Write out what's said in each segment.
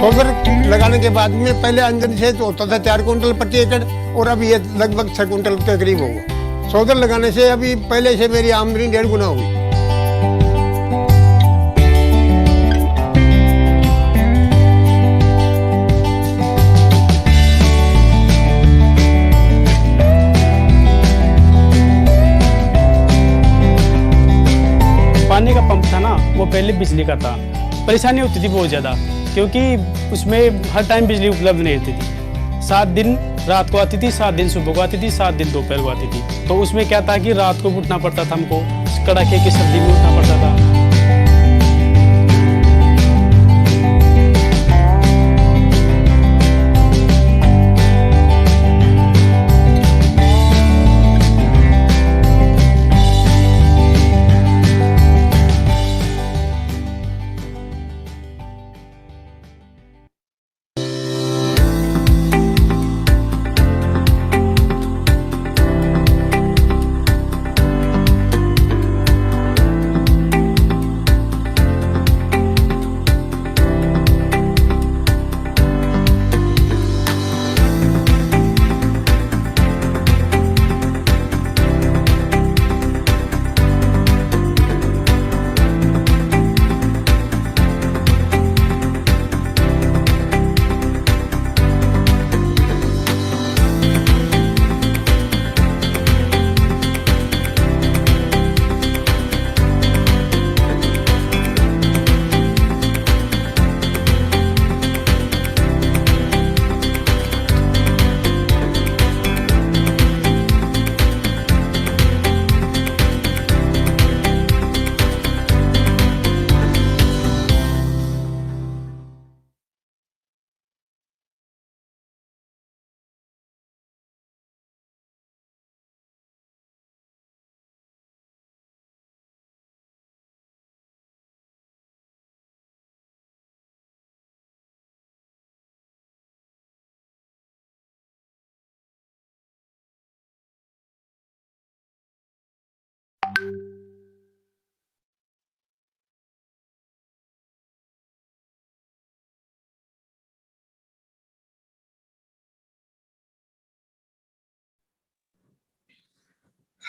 Solar लगाने के बाद में पहले आमदनी से तो होता था 4 कुंटल प्रति एकड़ और अब ये लगभग 6 कुंटल के करीब होगा। सोलर लगाने से अभी पहले से मेरी आमदनी 1.5 गुना हुई। पानी का पंप था ना, वो पहले बिजली का था। परेशानी होती थी बहुत ज़्यादा, क्योंकि उसमें हर टाइम बिजली उपलब्ध नहीं रहती थी। 7 दिन रात को आती थी, 7 दिन सुबह को आती थी, 7 दिन दोपहर को आती थी। तो उसमें क्या था कि रात को उठना पड़ता था हमको, कड़ाके की सर्दी में उठना पड़ता था।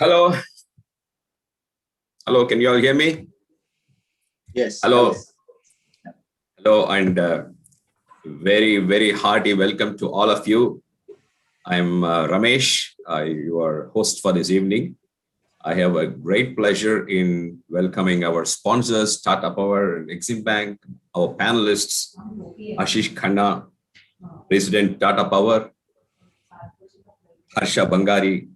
Hello. Hello, can you all hear me? Yes. Hello. Hello, and very, very hearty welcome to all of you. I'm Ramesh, your host for this evening. I have a great pleasure in welcoming our sponsors, Tata Power and Exim Bank, our panelists, Ashish Khanna, President Tata Power, Harsha Bangari,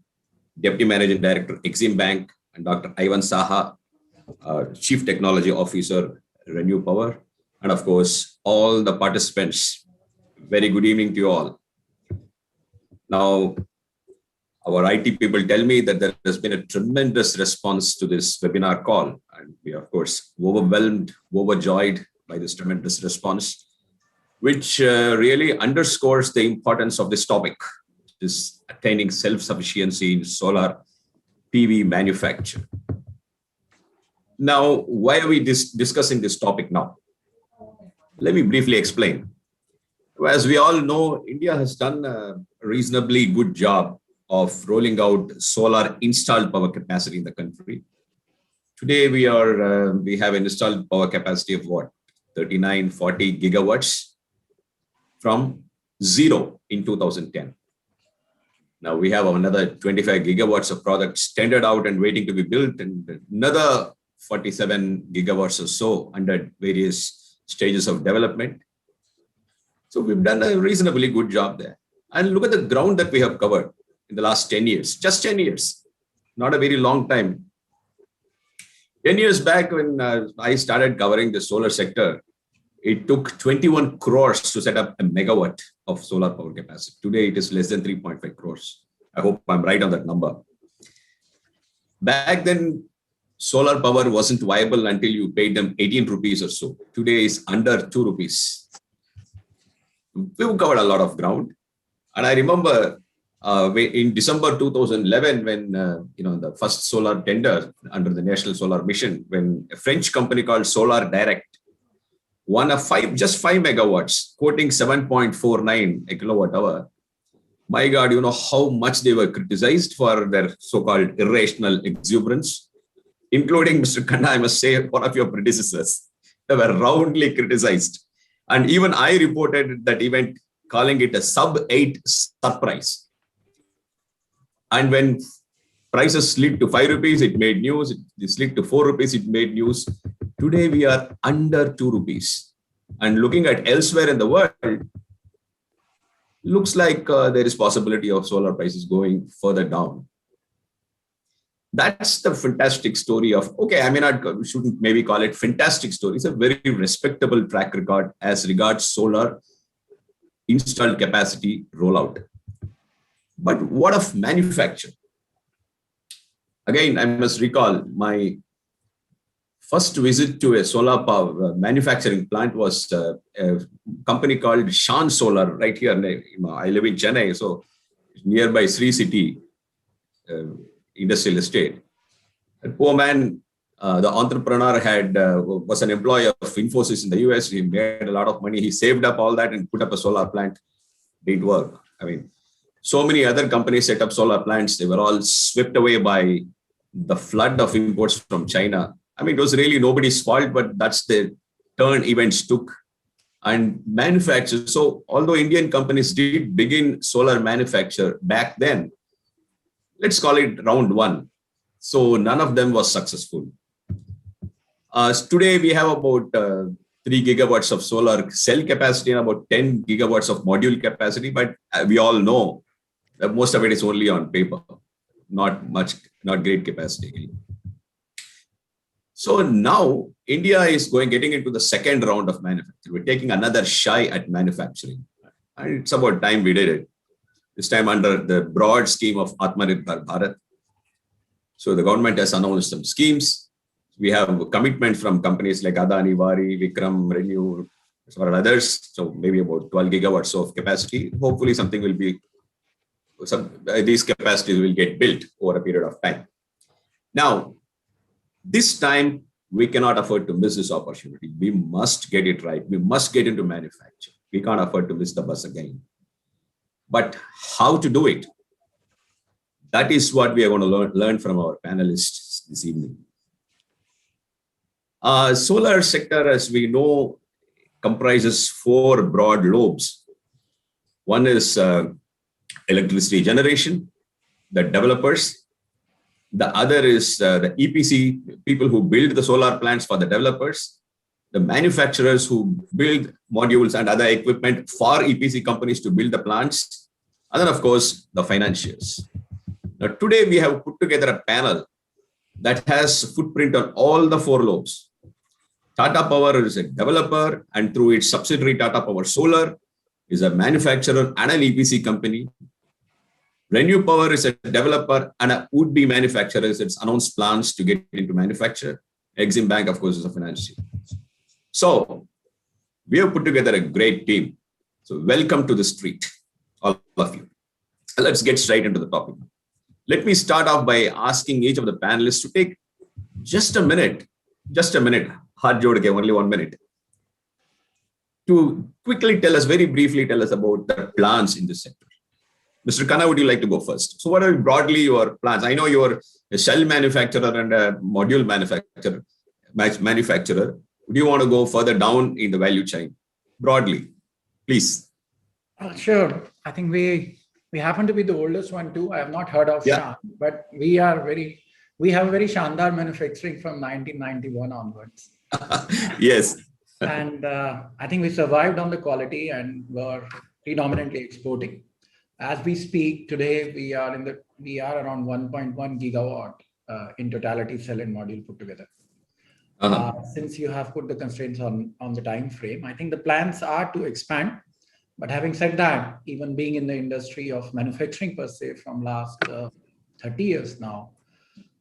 Deputy Managing Director, Exim Bank, and Dr. Ivan Saha, Chief Technology Officer, Renew Power, and of course, all the participants. Very good evening to you all. Now, our IT people tell me that there has been a tremendous response to this webinar call, and we are, of course, overwhelmed, overjoyed by this tremendous response, which really underscores the importance of this topic, is attaining self-sufficiency in solar PV manufacture. Now, why are we discussing this topic now? Let me briefly explain. As we all know, India has done a reasonably good job of rolling out solar installed power capacity in the country. Today, we have an installed power capacity of what? 39, 40 gigawatts from zero in 2010. Now we have another 25 gigawatts of products tendered out and waiting to be built, and another 47 gigawatts or so under various stages of development. So we've done a reasonably good job there. And look at the ground that we have covered in the last 10 years, just 10 years, not a very long time. 10 years back when I started covering the solar sector, it took 21 crores to set up a megawatt of solar power capacity. Today, it is less than 3.5 crores. I hope I'm right on that number. Back then, solar power wasn't viable until you paid them 18 rupees or so. Today is under 2 rupees. We've covered a lot of ground. And I remember in December 2011, when the first solar tender under the National Solar Mission, when a French company called Solar Direct one of just 5 megawatts, quoting 7.49 a kilowatt hour. My God, you know how much they were criticized for their so-called irrational exuberance, including Mr. Khanna, I must say, one of your predecessors. They were roundly criticized. And even I reported that event, calling it a sub-8 surprise. And when prices slid to 5 rupees, it made news. It slid to 4 rupees, it made news. Today, we are under 2 rupees. And looking at elsewhere in the world, looks like there is possibility of solar prices going further down. That's the fantastic story of, okay, I shouldn't maybe call it fantastic story. It's a very respectable track record as regards solar installed capacity rollout. But what of manufacture? Again, I must recall my first visit to a solar power manufacturing plant was a company called Shan Solar right here. I live in Chennai, so nearby Sri City industrial estate. A poor man, the entrepreneur was an employee of Infosys in the US. He made a lot of money. He saved up all that and put up a solar plant. Didn't work. I mean, so many other companies set up solar plants. They were all swept away by the flood of imports from China. I mean, it was really nobody's fault, but that's the turn events took. And manufacture. So although Indian companies did begin solar manufacture back then, let's call it round one. So none of them was successful. Today we have about 3 gigawatts of solar cell capacity and about 10 gigawatts of module capacity. But we all know that most of it is only on paper, not great capacity. So now India is getting into the second round of manufacturing. We're taking another shy at manufacturing. And it's about time we did it. This time under the broad scheme of Atmanirbhar Bharat. So the government has announced some schemes. We have commitment from companies like Adani, Vari, Vikram, Renew, or others. So maybe about 12 gigawatts of capacity. Hopefully these capacities will get built over a period of time. Now, this time, we cannot afford to miss this opportunity. We must get it right. We must get into manufacture. We can't afford to miss the bus again. But how to do it? That is what we are going to learn from our panelists this evening. Solar sector, as we know, comprises 4 broad lobes. One is electricity generation, the developers. The other is the EPC, people who build the solar plants for the developers, the manufacturers who build modules and other equipment for EPC companies to build the plants, and then, of course, the financiers. Now, today we have put together a panel that has footprint on all the 4 lobes. Tata Power is a developer, and through its subsidiary Tata Power Solar is a manufacturer and an EPC company. Renew Power is a developer and a would-be manufacturer. It's announced plans to get into manufacture. Exim Bank, of course, is a financier. So we have put together a great team. So welcome to the street, all of you. Let's get straight into the topic. Let me start off by asking each of the panelists to take just a minute, hard jod ke, only 1 minute, to quickly very briefly tell us about the plans in this sector. Mr. Khanna, would you like to go first? So what are broadly your plans? I know you're a cell manufacturer and a module manufacturer. Would you want to go further down in the value chain? Broadly, please. Sure. I think we happen to be the oldest one too. I have not heard of Shan, but we have very Shandar manufacturing from 1991 onwards. Yes. And I think we survived on the quality and were predominantly exporting. As we speak today, we are around 1.1 gigawatt in totality cell and module put together. Since you have put the constraints on the time frame, I think the plans are to expand. But having said that, even being in the industry of manufacturing per se from last 30 years now,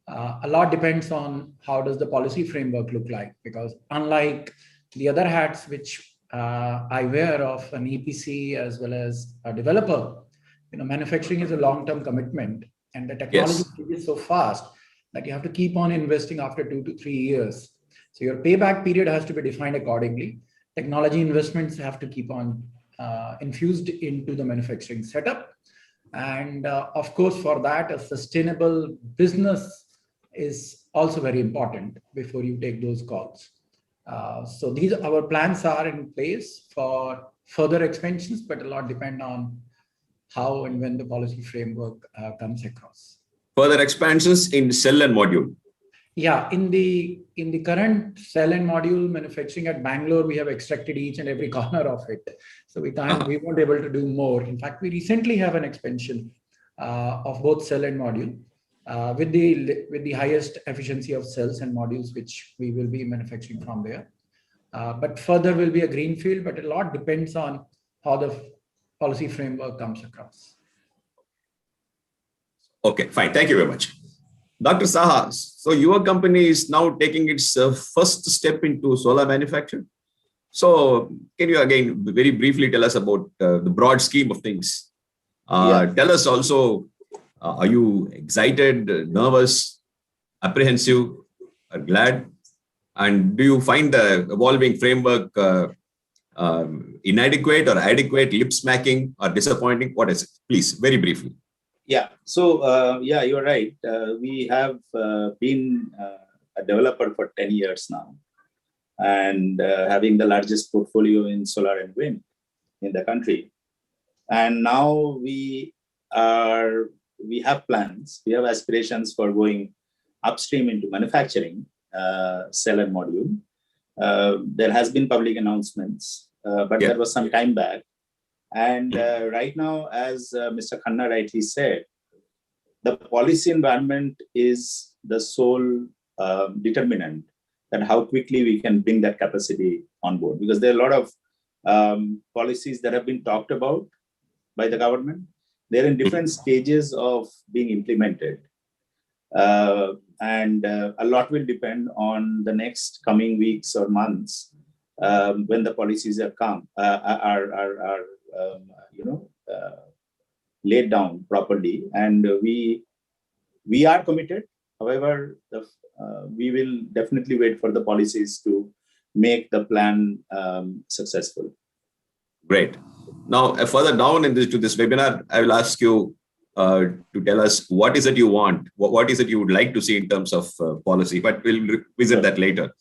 a lot depends on how does the policy framework look like. Because unlike the other hats which I wear of an EPC as well as a developer, manufacturing is a long-term commitment, and the technology is so fast that you have to keep on investing after 2 to 3 years. So your payback period has to be defined accordingly. technology investments have to keep on infused into the manufacturing setup. And of course, for that, a sustainable business is also very important before you take those calls. So these our plans are in place for further expansions, but a lot depend on how and when the policy framework comes across. Further expansions in cell and module. Yeah, in the current cell and module manufacturing at Bangalore, we have extracted each and every corner of it. So we won't be able to do more. In fact, we recently have an expansion of both cell and module with the highest efficiency of cells and modules, which we will be manufacturing from there. But further will be a greenfield, but a lot depends on how the policy framework comes across. Okay, fine. Thank you very much. Dr. Saha, so your company is now taking its first step into solar manufacture. So can you again very briefly tell us about the broad scheme of things? Tell us also, are you excited, nervous, apprehensive, or glad? And do you find the evolving framework inadequate or adequate, lip smacking or disappointing? What is it? Please, very briefly. Yeah. So, you're right. We have been a developer for 10 years now, and having the largest portfolio in solar and wind in the country. And now we have plans, we have aspirations for going upstream into manufacturing cell and module. There has been public announcements, but there was some time back. And right now, as Mr. Khanna rightly said, the policy environment is the sole determinant that how quickly we can bring that capacity on board. Because there are a lot of policies that have been talked about by the government. They're in different stages of being implemented. And a lot will depend on the next coming weeks or months when the policies are laid down properly. And we are committed. However, we will definitely wait for the policies to make the plan successful. Great. Now, further down to this webinar, I will ask you to tell us what is it you want, what is it you would like to see in terms of policy, but we'll revisit that later.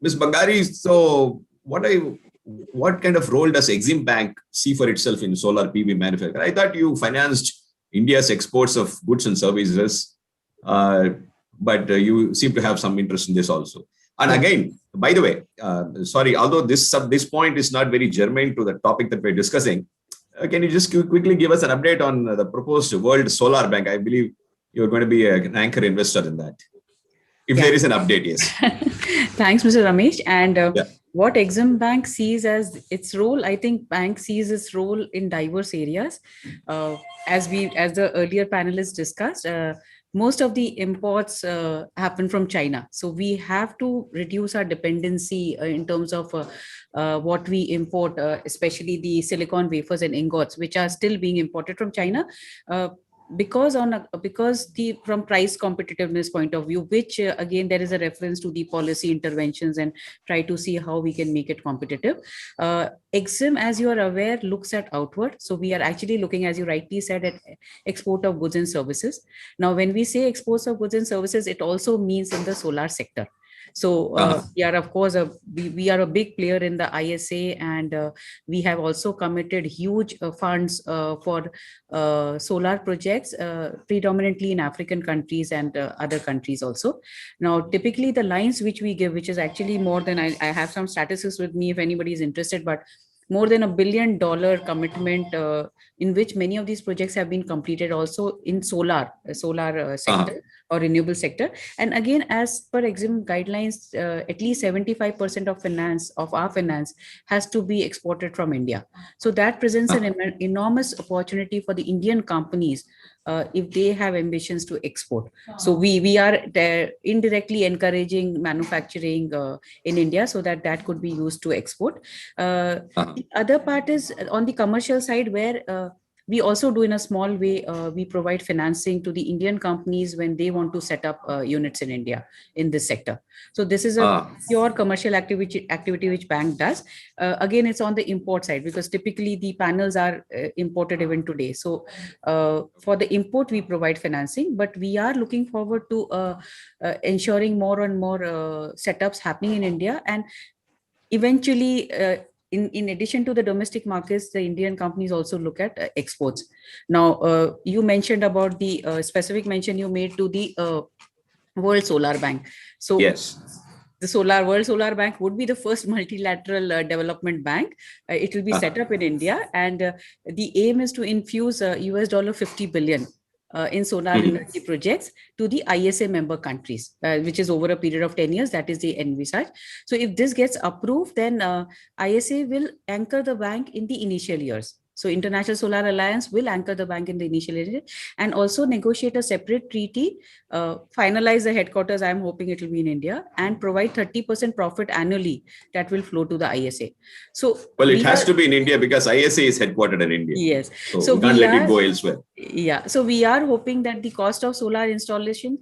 Ms. Bangari, so what kind of role does Exim Bank see for itself in solar PV manufacturing? I thought you financed India's exports of goods and services, but you seem to have some interest in this also. And again, by the way, sorry, although this point is not very germane to the topic that we're discussing, can you just quickly give us an update on the proposed World Solar Bank? I believe you're going to be an anchor investor in that. If there is an update, yes. Thanks, Mr. Ramesh. And what Exim Bank sees as its role, I think bank sees its role in diverse areas. As the earlier panelists discussed, most of the imports happen from China. So we have to reduce our dependency in terms of what we import, especially the silicon wafers and ingots, which are still being imported from China. Because from price competitiveness point of view, which again there is a reference to the policy interventions and try to see how we can make it competitive. Exim, as you are aware, looks at outward. So we are actually looking, as you rightly said, at export of goods and services. Now, when we say exports of goods and services, it also means in the solar sector. So we are, of course, we are a big player in the ISA, and we have also committed huge funds for solar projects, predominantly in African countries and other countries also. Now, typically the lines which we give, which is actually more than, I have some statistics with me if anybody is interested, but more than $1 billion commitment in which many of these projects have been completed also in solar sector or renewable sector. And again, as per Exim guidelines, at least 75% of our finance has to be exported from India. So that presents an enormous opportunity for the Indian companies if they have ambitions to export. So we are indirectly encouraging manufacturing in India so that could be used to export. The other part is on the commercial side, where we also do in a small way. We provide financing to the Indian companies when they want to set up units in India in this sector. So this is a pure commercial activity which bank does. Again, it's on the import side, because typically the panels are imported even today. So for the import, we provide financing, but we are looking forward to ensuring more and more setups happening in India. And eventually, in addition to the domestic markets, the Indian companies also look at exports. Now, you mentioned about the specific mention you made to the World Solar Bank. So Yes. the World Solar Bank would be the first multilateral development bank. It will be set up in India, and the aim is to infuse $50 billion in solar energy projects to the ISA member countries, which is over a period of 10 years. That is the envisage. So if this gets approved, then ISA will anchor the bank in the initial years. So International Solar Alliance will anchor the bank in the initial years and also negotiate a separate treaty, finalize the headquarters. I'm hoping it will be in India, and provide 30% profit annually that will flow to the ISA. So well, it has to be in India because ISA is headquartered in India. Yes. So we can't let it go elsewhere. Yeah. So we are hoping that the cost of solar installation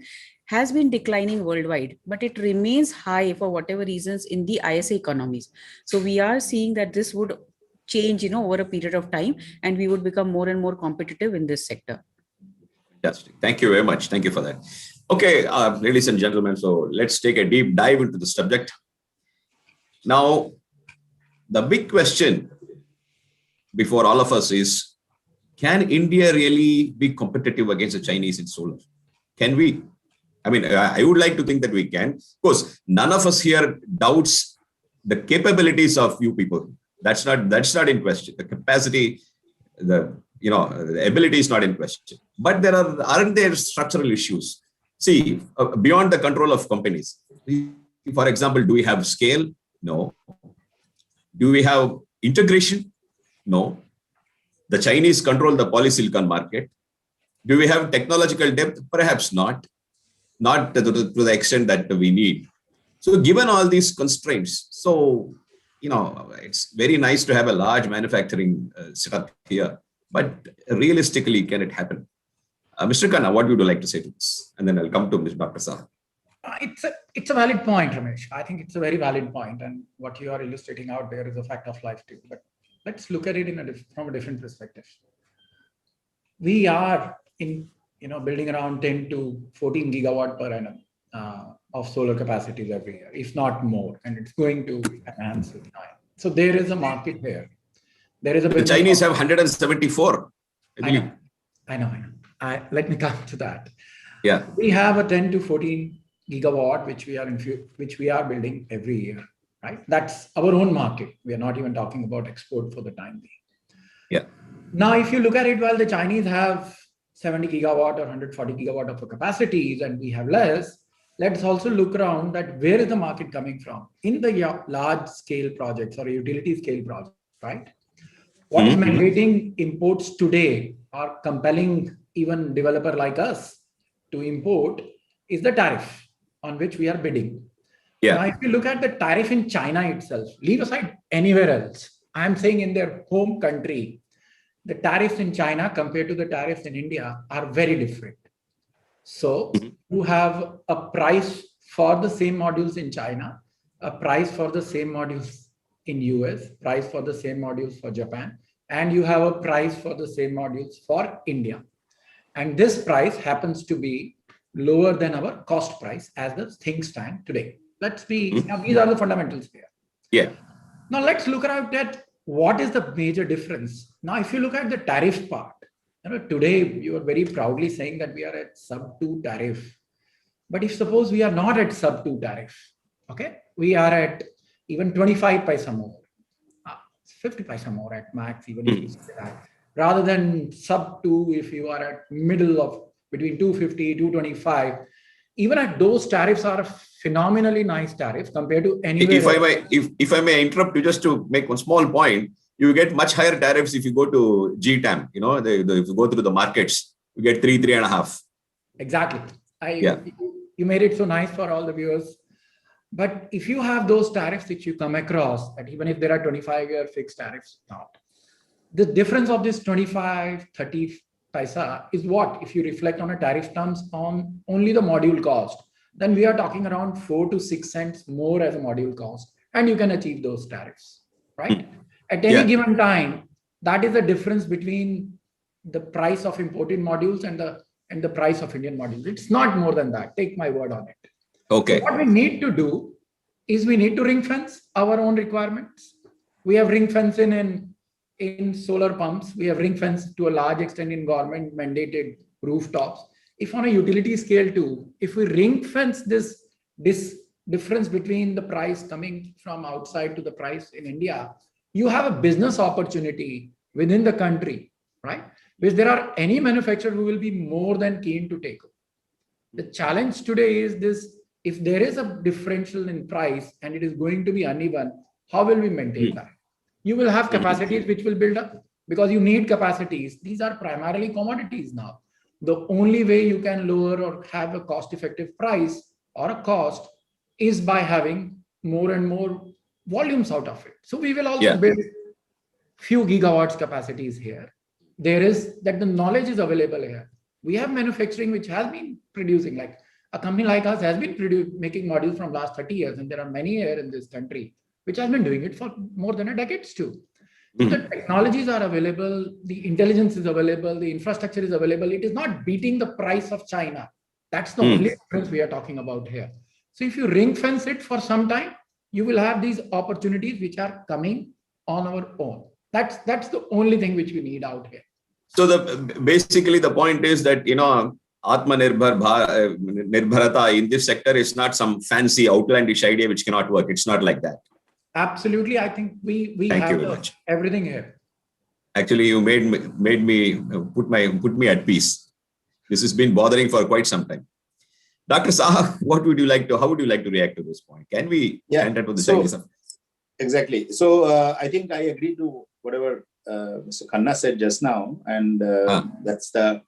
has been declining worldwide, but it remains high for whatever reasons in the ISA economies. So we are seeing that this would change, over a period of time, and we would become more and more competitive in this sector. Fantastic. Thank you very much. Thank you for that. Okay, ladies and gentlemen, so let's take a deep dive into the subject. Now, the big question before all of us is, can India really be competitive against the Chinese in solar? Can we? I mean, I would like to think that we can. Of course, none of us here doubts the capabilities of you people. That's not in question. The capacity, the ability is not in question. But aren't there structural issues? See, beyond the control of companies. For example, do we have scale? No. Do we have integration? No. The Chinese control the polysilicon market. Do we have technological depth? Perhaps not. Not to the extent that we need. So given all these constraints, so it's very nice to have a large manufacturing setup here, but realistically, can it happen? Mr. Khanna, what would you like to say to this? And then I'll come to Mr. Dr. Saha. It's a valid point, Ramesh. I think it's a very valid point, and what you are illustrating out there is a fact of life too. But let's look at it from a different perspective. We are building around 10 to 14 gigawatt per annum of solar capacities every year, if not more, and it's going to enhance with time. So there is a market there. There is a the Chinese have 174. I know. Let me come to that. Yeah, we have a 10 to 14 gigawatt which we are building every year, right? That's our own market. We are not even talking about export for the time being. Yeah. Now, if you look at it, while the Chinese have 70 gigawatt or 140 gigawatt of capacities and we have less, let's also look around that where is the market coming from in the large scale projects or utility scale projects, right? What is mandating imports today or compelling even developer like us to import is the tariff on which we are bidding. Yeah. Now, if you look at the tariff in China itself, leave aside anywhere else, I'm saying in their home country, the tariffs in China compared to the tariffs in India are very different. So you have a price for the same modules in China, a price for the same modules in US, price for the same modules for Japan, and you have a price for the same modules for India. And this price happens to be lower than our cost price as the things stand today. Now these are the fundamentals here. Yeah. Now let's look at what is the major difference. Now, if you look at the tariff part, today you are very proudly saying that we are at sub 2 tariff. But if suppose we are not at sub 2 tariff, okay, we are at even 25 paisa more, 50 paisa more at max, even if you say that, rather than sub 2, if you are at middle of between 250, 225, even at those tariffs are phenomenally nice tariffs compared to anywhere. If I may interrupt you just to make one small point, you get much higher tariffs if you go to GTAM. If you go through the markets, you get 3.5. Exactly. You made it so nice for all the viewers. But if you have those tariffs which you come across, that even if there are 25-year fixed tariffs, not. the difference of this 25, 30 paisa is what? If you reflect on a tariff terms on only the module cost, then we are talking around 4 to 6 cents more as a module cost, and you can achieve those tariffs, right? At any given time, that is the difference between the price of imported modules and the price of Indian modules. It's not more than that. Take my word on it. Okay. So what we need to do is we need to ring fence our own requirements. We have ring fence in solar pumps. We have ring fence to a large extent in government mandated rooftops. If on a utility scale too, if we ring fence this difference between the price coming from outside to the price in India, you have a business opportunity within the country, right? Which there are any manufacturer who will be more than keen to take. The challenge today is this: if there is a differential in price and it is going to be uneven, how will we maintain that? You will have capacities which will build up because you need capacities. These are primarily commodities now. The only way you can lower or have a cost-effective price or a cost is by having more and more volumes out of it. So we will also build few gigawatts capacities here. There is that the knowledge is available here. We have manufacturing which has been producing, like a company like us has been making modules from last 30 years, and there are many here in this country which has been doing it for more than a decade too. So the technologies are available, the intelligence is available, the infrastructure is available. It is not beating the price of China. That's the only difference we are talking about here. So if you ring fence it for some time, you will have these opportunities which are coming on our own. That's the only thing which we need out here. So basically the point is that, Nirbarata in this sector is not some fancy outlandish idea which cannot work. It's not like that. Absolutely. I think we have everything here. Actually, you made me put me at peace. This has been bothering for quite some time. Dr. Saha, how would you like to react to this point? Can we enter to the Chinese? Exactly. So I think I agree to whatever Mr. Khanna said just now, and that's the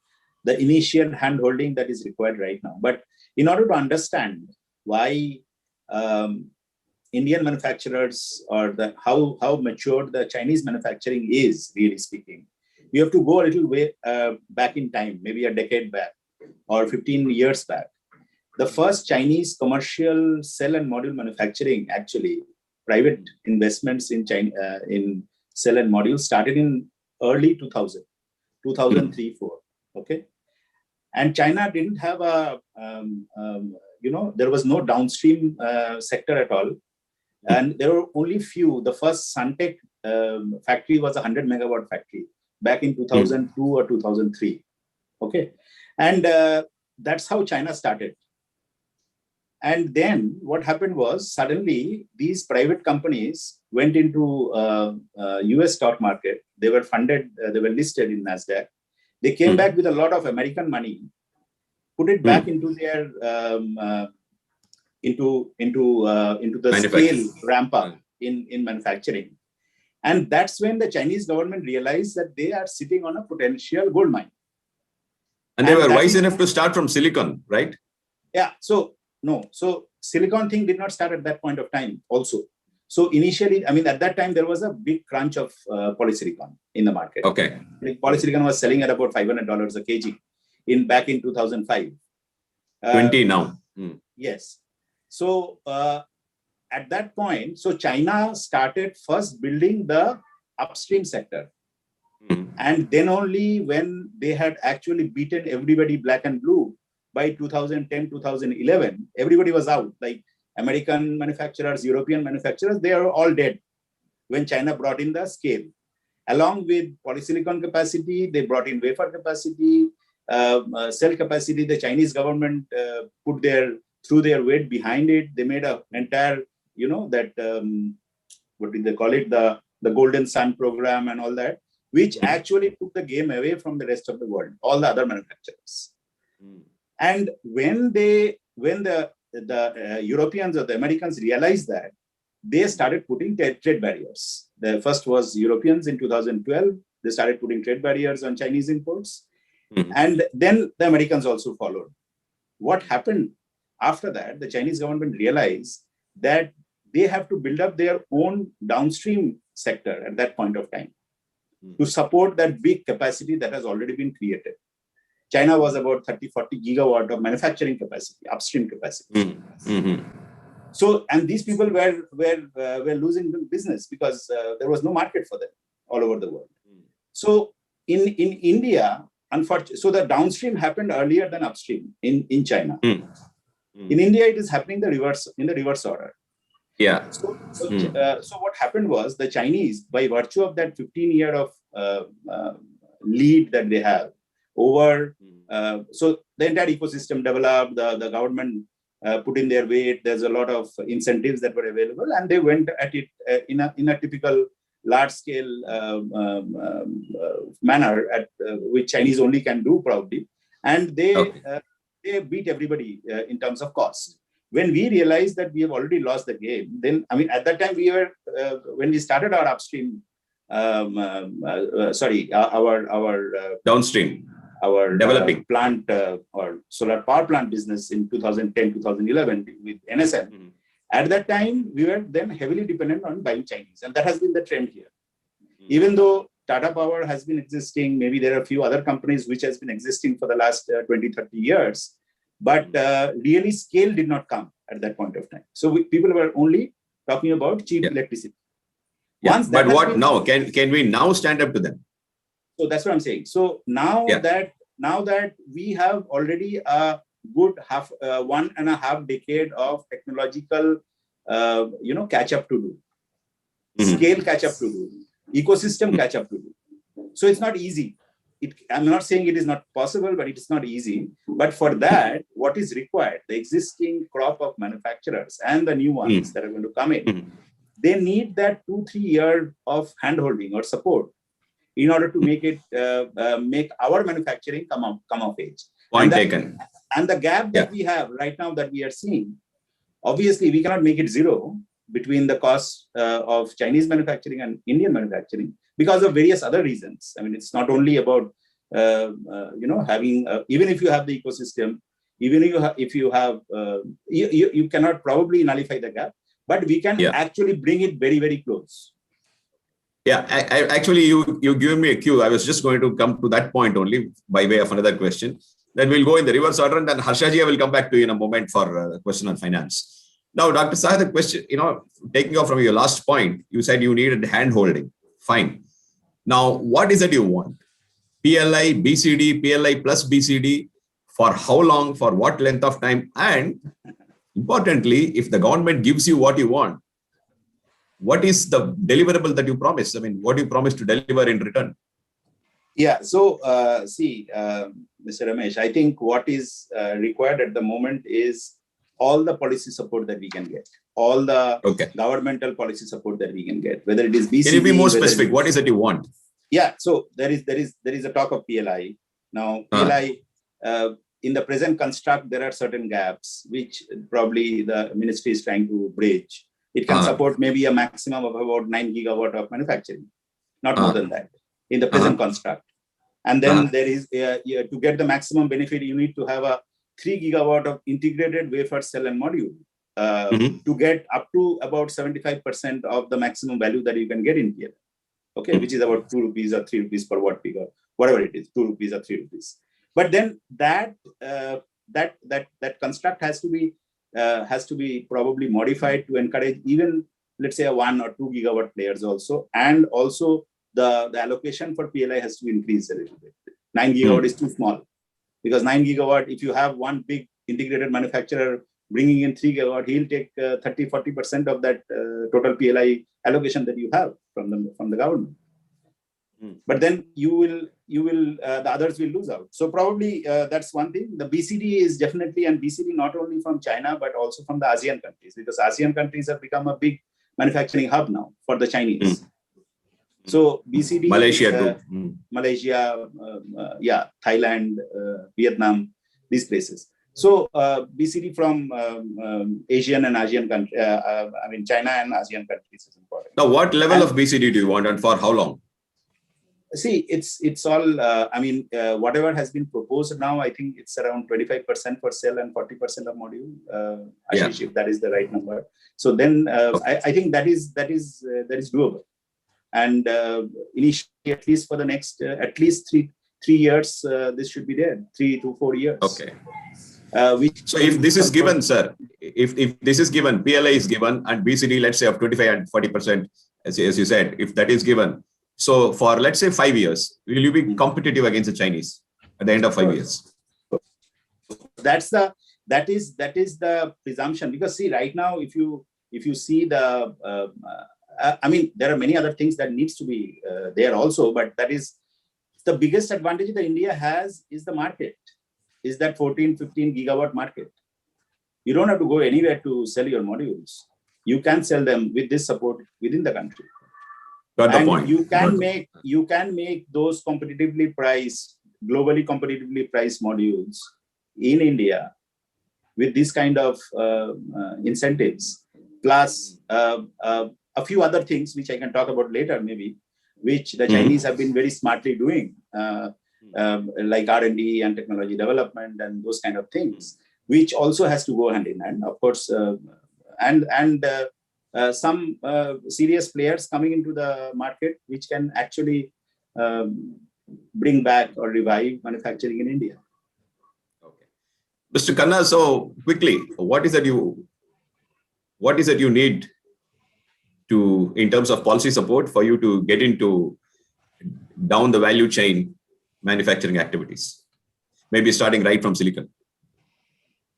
initial hand-holding that is required right now. But in order to understand why Indian manufacturers or how matured the Chinese manufacturing is, really speaking, you have to go a little way back in time, maybe a decade back or 15 years back. The first Chinese commercial cell and module manufacturing, actually, private investments in China in cell and modules started in early 2003-4. Okay, and China didn't have there was no downstream sector at all, and there were only few. The first Suntech factory was a 100 megawatt factory back in 2002 or 2003. Okay, and that's how China started. And then what happened was suddenly these private companies went into US stock market. They were funded, they were listed in NASDAQ. They came back with a lot of American money, put it back into their into the scale ramp up in manufacturing. And that's when the Chinese government realized that they are sitting on a potential gold mine. And they were wise enough to start from silicon, right? Yeah. So silicon thing did not start at that point of time also. So initially, I mean, at that time, there was a big crunch of polysilicon in the market. Okay. Polysilicon was selling at about $500 a kg back in 2005. 20 now. Yes. So at that point, so China started first building the upstream sector. And then only when they had actually beaten everybody black and blue, by 2010, 2011, everybody was out. Like American manufacturers, European manufacturers, they are all dead when China brought in the scale. Along with polysilicon capacity, they brought in wafer capacity, cell capacity. The Chinese government threw their weight behind it. They made an entire, what did they call it? The Golden Sun program and all that, which actually took the game away from the rest of the world, all the other manufacturers. And when the Europeans or the Americans realized that, they started putting trade barriers. The first was Europeans in 2012. They started putting trade barriers on Chinese imports. And then the Americans also followed. What happened after that, the Chinese government realized that they have to build up their own downstream sector at that point of time. to support that big capacity that has already been created. China was about 30-40 gigawatt of manufacturing capacity, upstream capacity. So, and these people were losing the business because there was no market for them all over the world. So in India, unfortunately, so the downstream happened earlier than upstream in China. In India, it is happening in the reverse order. Yeah. So what happened was the Chinese, by virtue of that 15-year of lead that they have over, so the entire ecosystem developed, the government put in their weight. There's a lot of incentives that were available, and they went at it in a typical large-scale manner, which Chinese only can do probably, and they beat everybody in terms of cost. When we realized that we have already lost the game, then I mean at that time we were when we started our upstream, our downstream, our developing plant or solar power plant business in 2010, 2011 with NSM. At that time, we were then heavily dependent on buying Chinese, and that has been the trend here. Even though Tata Power has been existing, maybe there are a few other companies which has been existing for the last 20, 30 years, but really scale did not come at that point of time. So people were only talking about cheap electricity. But what now? Can we now stand up to them? So that's what I'm saying. So now that we have already a good 1.5 decade of technological, catch up to do, scale catch up to do, ecosystem catch up to do. So it's not easy. I'm not saying it is not possible, but it is not easy. But for that, what is required? The existing crop of manufacturers and the new ones that are going to come in, they need that 2-3 years of handholding or support in order to make it make our manufacturing come of age. Point taken. And the gap that we have right now that we are seeing, obviously we cannot make it zero between the cost of Chinese manufacturing and Indian manufacturing because of various other reasons. I mean, it's not only about having even if you have the ecosystem, even if you have you cannot probably nullify the gap, but we can actually bring it very, very close. Yeah, actually, you give me a cue. I was just going to come to that point only by way of another question. Then we'll go in the reverse order, and then Harshaji, I will come back to you in a moment for a question on finance. Now, Dr. Saha, the question, taking off from your last point, you said you needed hand-holding. Fine. Now, what is it you want? PLI, BCD, PLI plus BCD, for how long, for what length of time? And importantly, if the government gives you what you want, what is the deliverable that you promise? I mean, what do you promise to deliver in return? Yeah. So, Mr. Ramesh, I think what is required at the moment is all the policy support that we can get, all the governmental policy support that we can get, whether it is BCD. Can you be more specific? What is it you want? Yeah. So there is a talk of PLI now. PLI in the present construct, there are certain gaps which probably the ministry is trying to bridge. It can support maybe a maximum of about 9 gigawatt of manufacturing, not more than that in the present construct. And then there is, to get the maximum benefit, you need to have a 3 gigawatt of integrated wafer cell and module to get up to about 75% of the maximum value that you can get in PLI. Okay, which is about 2 rupees or 3 rupees per watt peak, or whatever it is, 2 rupees or 3 rupees. But then that construct has to be probably modified to encourage even, let's say, a 1 or 2 gigawatt players also, and also the allocation for PLI has to increase a little bit. 9 gigawatt is too small, because 9 gigawatt, if you have one big integrated manufacturer bringing in 3 gigawatt, he'll take 30-40% of that total PLI allocation that you have from the government. But then you will the others will lose out. So probably that's one thing. The BCD is definitely, and BCD not only from China but also from the ASEAN countries, because ASEAN countries have become a big manufacturing hub now for the Chinese. So BCD, Malaysia too. Malaysia, Thailand, Vietnam, these places. So BCD from Asian and ASEAN countries, China and ASEAN countries is important. Now, what level of BCD do you want, and for how long? See, it's all, whatever has been proposed now, I think it's around 25% for cell and 40% of module, Ashish, if that is the right number. So then I think that is doable. And initially, at least for the next at least three years, this should be there, 3 to 4 years. Okay. So if this is given, sir, if this is given, PLI is given, and BCD, let's say of 25 and 40%, as you said, if that is given, so for let's say 5 years, will you be competitive against the Chinese at the end of 5 years? That is the presumption, because see, right now, if you see the I mean, there are many other things that needs to be there also, but that is the biggest advantage that India has is the market, is that 14-15 gigawatt market. You don't have to go anywhere to sell your modules. You can sell them with this support within the country. Got the And point. you can make those globally competitively priced modules in India with this kind of incentives, plus a few other things which I can talk about later, maybe, which the Chinese have been very smartly doing, like R&D and technology development and those kind of things, which also has to go hand in hand, of course, and some serious players coming into the market, which can actually bring back or revive manufacturing in India. Okay. Mr. Khanna, so quickly, what is that you need to, in terms of policy support, for you to get into down the value chain manufacturing activities, maybe starting right from silicon?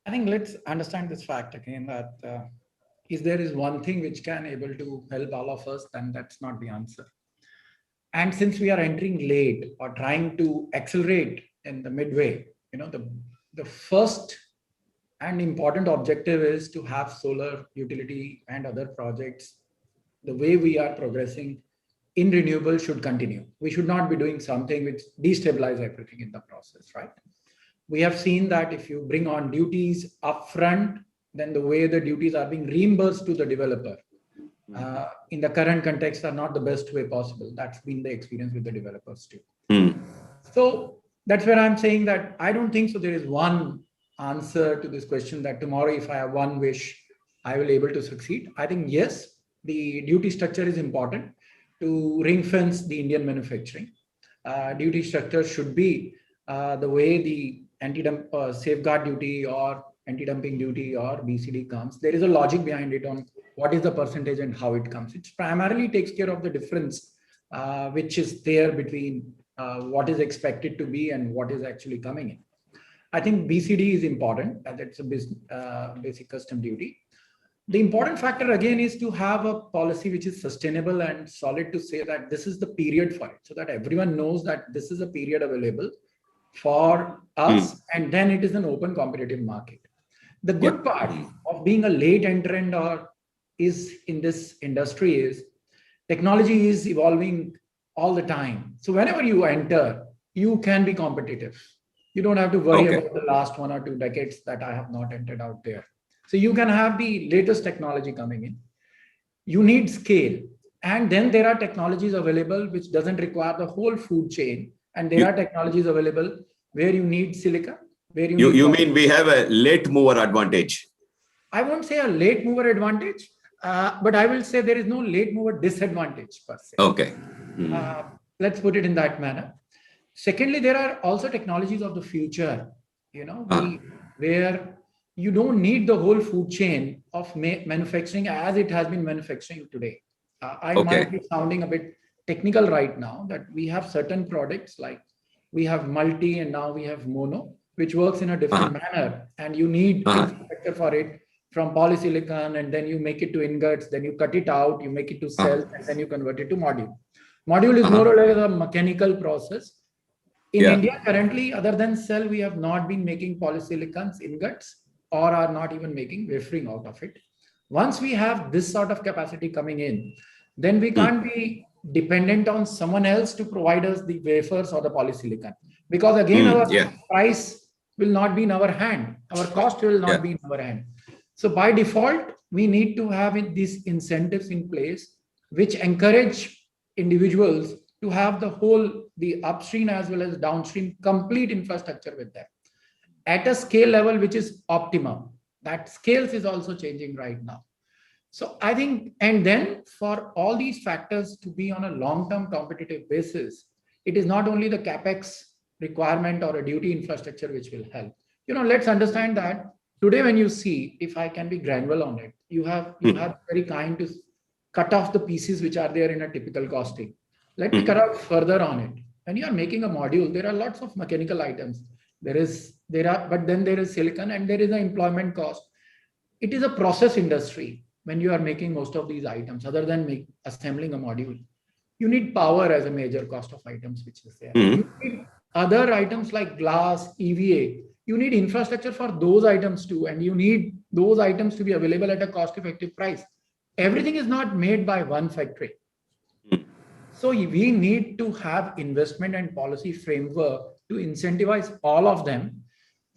I think let's understand this fact again, that if there is one thing which can able to help all of us, then that's not the answer. And since we are entering late or trying to accelerate in the midway, the first and important objective is to have solar utility and other projects. The way we are progressing in renewable should continue. We should not be doing something which destabilize everything in the process, right? We have seen that if you bring on duties upfront, then the way the duties are being reimbursed to the developer in the current context are not the best way possible. That's been the experience with the developers too. So that's where I'm saying that I don't think so there is one answer to this question that tomorrow, if I have one wish, I will able to succeed. I think, yes, the duty structure is important to ring fence the Indian manufacturing. Duty structure should be the way the anti-dump safeguard duty or anti-dumping duty or BCD comes. There is a logic behind it on what is the percentage and how it comes. It primarily takes care of the difference which is there between what is expected to be and what is actually coming in. I think BCD is important, as it's a basic custom duty. The important factor again is to have a policy which is sustainable and solid, to say that this is the period for it, so that everyone knows that this is a period available for us, and then it is an open competitive market. The good part of being a late entrant or is in this industry is technology is evolving all the time. So whenever you enter, you can be competitive. You don't have to worry about the last 1 or 2 decades that I have not entered out there. So you can have the latest technology coming in. You need scale. And then there are technologies available which doesn't require the whole food chain. And there are technologies available where you need silica. Where you mean we have a late mover advantage? I won't say a late mover advantage, but I will say there is no late mover disadvantage per se. Okay. Let's put it in that manner. Secondly, there are also technologies of the future, where you don't need the whole food chain of manufacturing as it has been manufacturing today. I might be sounding a bit technical right now, that we have certain products like we have multi and now we have mono, which works in a different manner, and you need infrastructure for it, from polysilicon, and then you make it to ingots, then you cut it out, you make it to cells, and then you convert it to module. Module is more or less a mechanical process. In India currently, other than cell, we have not been making polysilicons ingots, or are not even making wafering out of it. Once we have this sort of capacity coming in, then we can't be dependent on someone else to provide us the wafers or the polysilicon, because again our price will not be in our hand, our cost will not be in our hand. So by default, we need to have these incentives in place which encourage individuals to have the upstream as well as downstream complete infrastructure with them at a scale level which is optimum. That scales is also changing right now. So I think, and then for all these factors to be on a long-term competitive basis, it is not only the capex requirement or a duty infrastructure which will help. Let's understand that today when you see, if I can be granular on it, you have very kind to cut off the pieces which are there in a typical costing. Let me cut out further on it. When you are making a module, there are lots of mechanical items. But then there is silicon and there is an employment cost. It is a process industry when you are making most of these items, other than assembling a module. You need power as a major cost of items, which is there. You need other items like glass, EVA. You need infrastructure for those items too, and you need those items to be available at a cost-effective price. Everything is not made by one factory. So we need to have investment and policy framework to incentivize all of them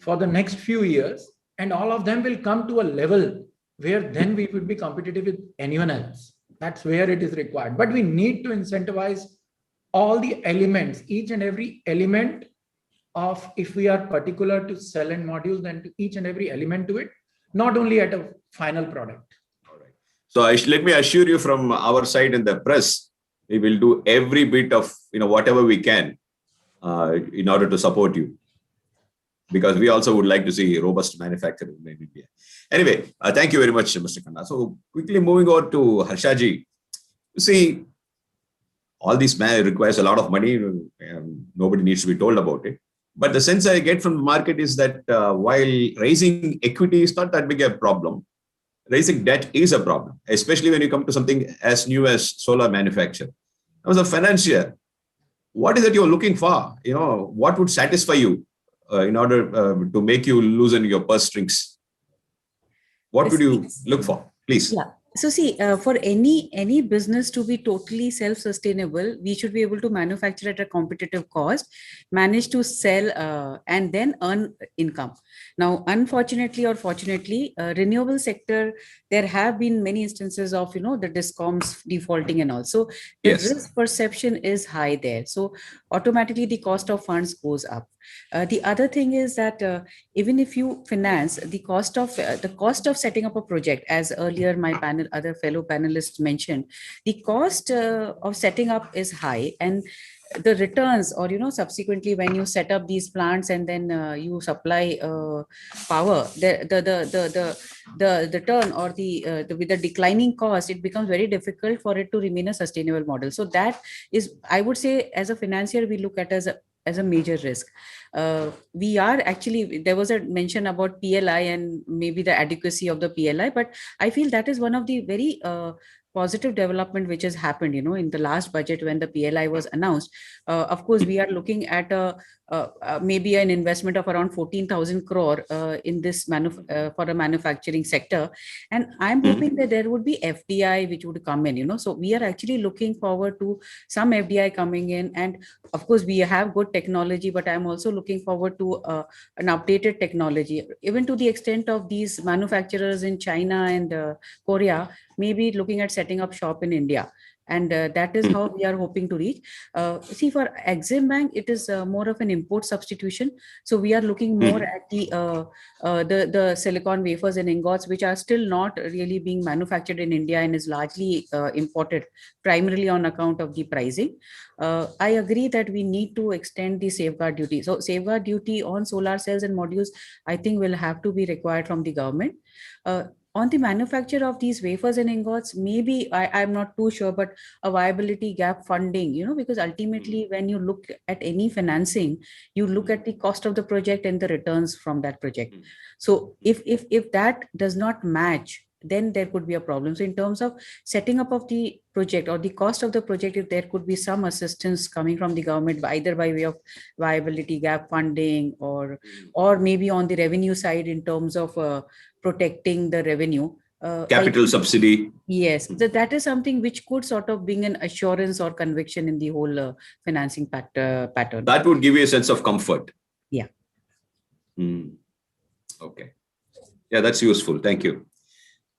for the next few years, and all of them will come to a level where then we would be competitive with anyone else. That's where it is required. But we need to incentivize all the elements, each and every element of, if we are particular to cell and modules, then to each and every element to it, not only at a final product. All right. So let me assure you from our side in the press, we will do every bit of whatever we can in order to support you, because we also would like to see robust manufacturing in India. Anyway, thank you very much, Mr. Khanna. So quickly moving on to Harshaji. You see, all this requires a lot of money. Nobody needs to be told about it. But the sense I get from the market is that while raising equity is not that big a problem, raising debt is a problem, especially when you come to something as new as solar manufacture. As a financier, what is it you're looking for? What would satisfy you in order to make you loosen your purse strings? What would you look for, please? Yeah. So see, for any business to be totally self-sustainable, we should be able to manufacture at a competitive cost, manage to sell and then earn income. Now, unfortunately or fortunately, renewable sector, there have been many instances of, the discoms defaulting and all. So the risk perception is high there. So automatically the cost of funds goes up. The other thing is that even if you finance, the cost of setting up a project, as earlier my other fellow panelists mentioned, the cost of setting up is high, and the returns, or subsequently when you set up these plants and then you supply power, the return or with the declining cost, it becomes very difficult for it to remain a sustainable model. So that is, I would say, as a financier, we look at as a major risk. We are actually, there was a mention about PLI and maybe the adequacy of the PLI, but I feel that is one of the very positive development which has happened, in the last budget when the PLI was announced. Of course, we are looking at maybe an investment of around 14,000 crore in this for a manufacturing sector. And I'm hoping that there would be FDI which would come in, so we are actually looking forward to some FDI coming in. And of course, we have good technology, but I'm also looking forward to an updated technology, even to the extent of these manufacturers in China and Korea, maybe looking at setting up shop in India. And that is how we are hoping to reach. See, for Exim Bank, it is more of an import substitution. So we are looking more at the silicon wafers and ingots, which are still not really being manufactured in India and is largely imported, primarily on account of the pricing. I agree that we need to extend the safeguard duty. So safeguard duty on solar cells and modules, I think, will have to be required from the government. On the manufacture of these wafers and ingots, maybe I'm not too sure, but a viability gap funding, because ultimately when you look at any financing, you look at the cost of the project and the returns from that project. So if that does not match, then there could be a problem. So in terms of setting up of the project or the cost of the project, if there could be some assistance coming from the government, either by way of viability gap funding or maybe on the revenue side in terms of protecting the revenue. Capital subsidy. Yes, that is something which could sort of bring an assurance or conviction in the whole financing pattern. That would give you a sense of comfort. Yeah. Okay. Yeah, that's useful. Thank you.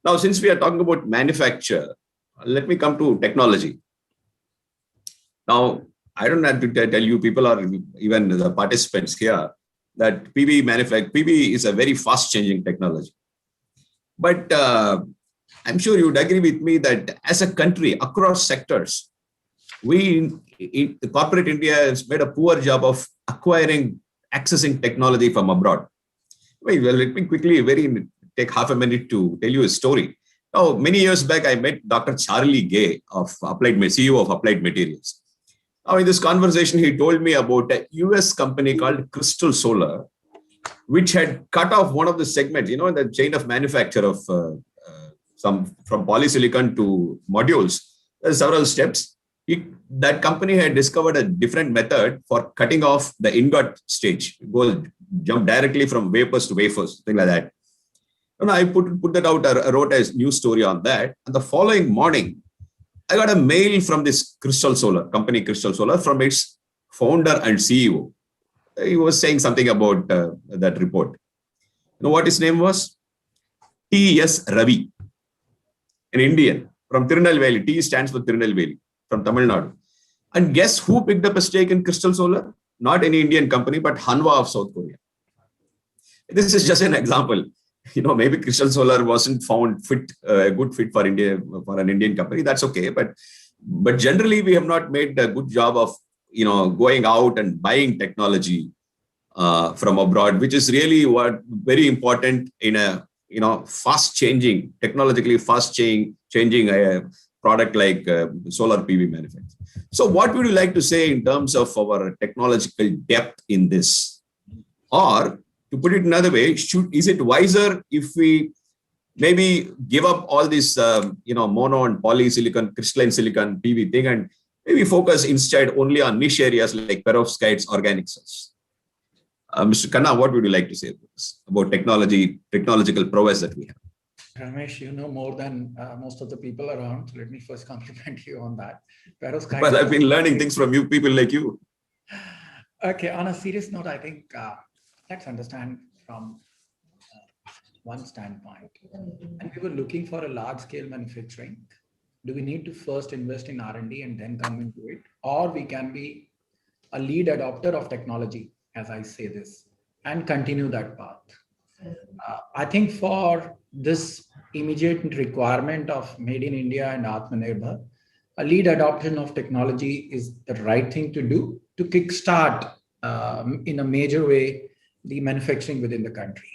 Now, since we are talking about manufacture, let me come to technology. Now, I don't have to tell you, people or even the participants here, that PV is a very fast changing technology. But I'm sure you'd agree with me that as a country, across sectors, the corporate India has made a poor job of accessing technology from abroad. Well, let me quickly take half a minute to tell you a story. Now, many years back, I met Dr. Charlie Gay of CEO of Applied Materials. Now, in this conversation, he told me about a US company called Crystal Solar, which had cut off one of the segments, the chain of manufacture of some from polysilicon to modules. There's several steps. That company had discovered a different method for cutting off the ingot stage. Jump directly from vapors to wafers, thing like that. And I put that out. I wrote a news story on that. And the following morning, I got a mail from this Crystal Solar company, Crystal Solar, from its founder and CEO. He was saying something about that report. You know what his name was? T.S. Ravi, an Indian from Tirunelveli. T stands for Tirunelveli, from Tamil Nadu. And guess who picked up a stake in Crystal Solar? Not any Indian company, but Hanwha of South Korea. This is just an example. Maybe Crystal Solar wasn't found a good fit for India, for an Indian company. That's okay. But generally, we have not made a good job of, going out and buying technology from abroad, which is really very important in a, technologically fast changing a product like solar PV manufacturing. So what would you like to say in terms of our technological depth in this? Or to put it another way, is it wiser if we maybe give up all this, mono and polysilicon, crystalline silicon PV thing, and maybe focus instead only on niche areas like perovskites, organic cells? Mr. Khanna, what would you like to say about technological prowess that we have? Ramesh, you know more than most of the people around. So let me first compliment you on that. Perovskite. Well, I've been learning things from you, people like you. Okay, on a serious note, I think let's understand from one standpoint. When we were looking for a large-scale manufacturing, do we need to first invest in R&D and then come into it? Or we can be a lead adopter of technology, as I say this, and continue that path. I think for this immediate requirement of Made in India and Atmanirbhar, a lead adoption of technology is the right thing to do to kickstart in a major way the manufacturing within the country.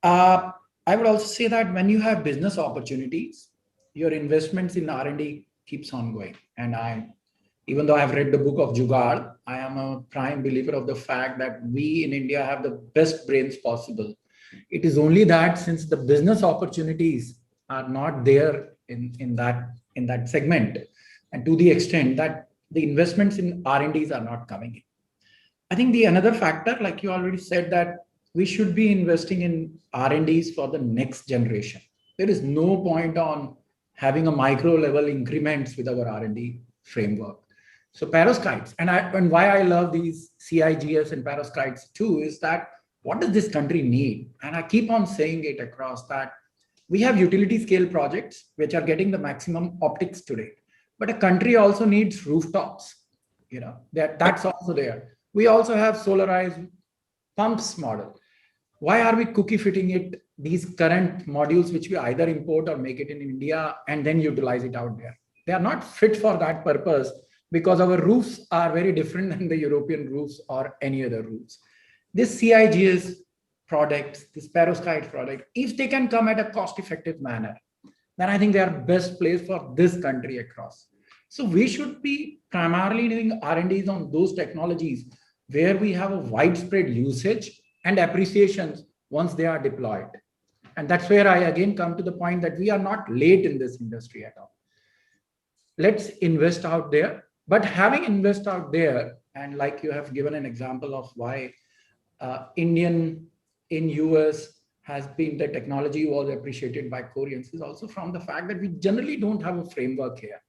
I would also say that when you have business opportunities, your investments in R&D keeps on going. And even though I've read the book of Jugaad, I am a prime believer of the fact that we in India have the best brains possible. It is only that since the business opportunities are not there in that segment, and to the extent that the investments in R&Ds are not coming in. I think the another factor, like you already said, that we should be investing in R&Ds for the next generation. There is no point on having a micro level increments with our R&D framework. So perovskites, and why I love these CIGS and perovskites too, is that what does this country need? And I keep on saying it across that we have utility scale projects which are getting the maximum optics today, but a country also needs rooftops. That's also there. We also have solarized pumps model. Why are we cookie fitting it, these current modules, which we either import or make it in India and then utilize it out there? They are not fit for that purpose because our roofs are very different than the European roofs or any other roofs. This CIGS products, this perovskite product, if they can come at a cost-effective manner, then I think they are best placed for this country across. So we should be primarily doing R&Ds on those technologies where we have a widespread usage and appreciations once they are deployed. And that's where I again come to the point that we are not late in this industry at all. Let's invest out there. But having invest out there, and like you have given an example of why Indian in US has been, the technology was appreciated by Koreans, is also from the fact that we generally don't have a framework here.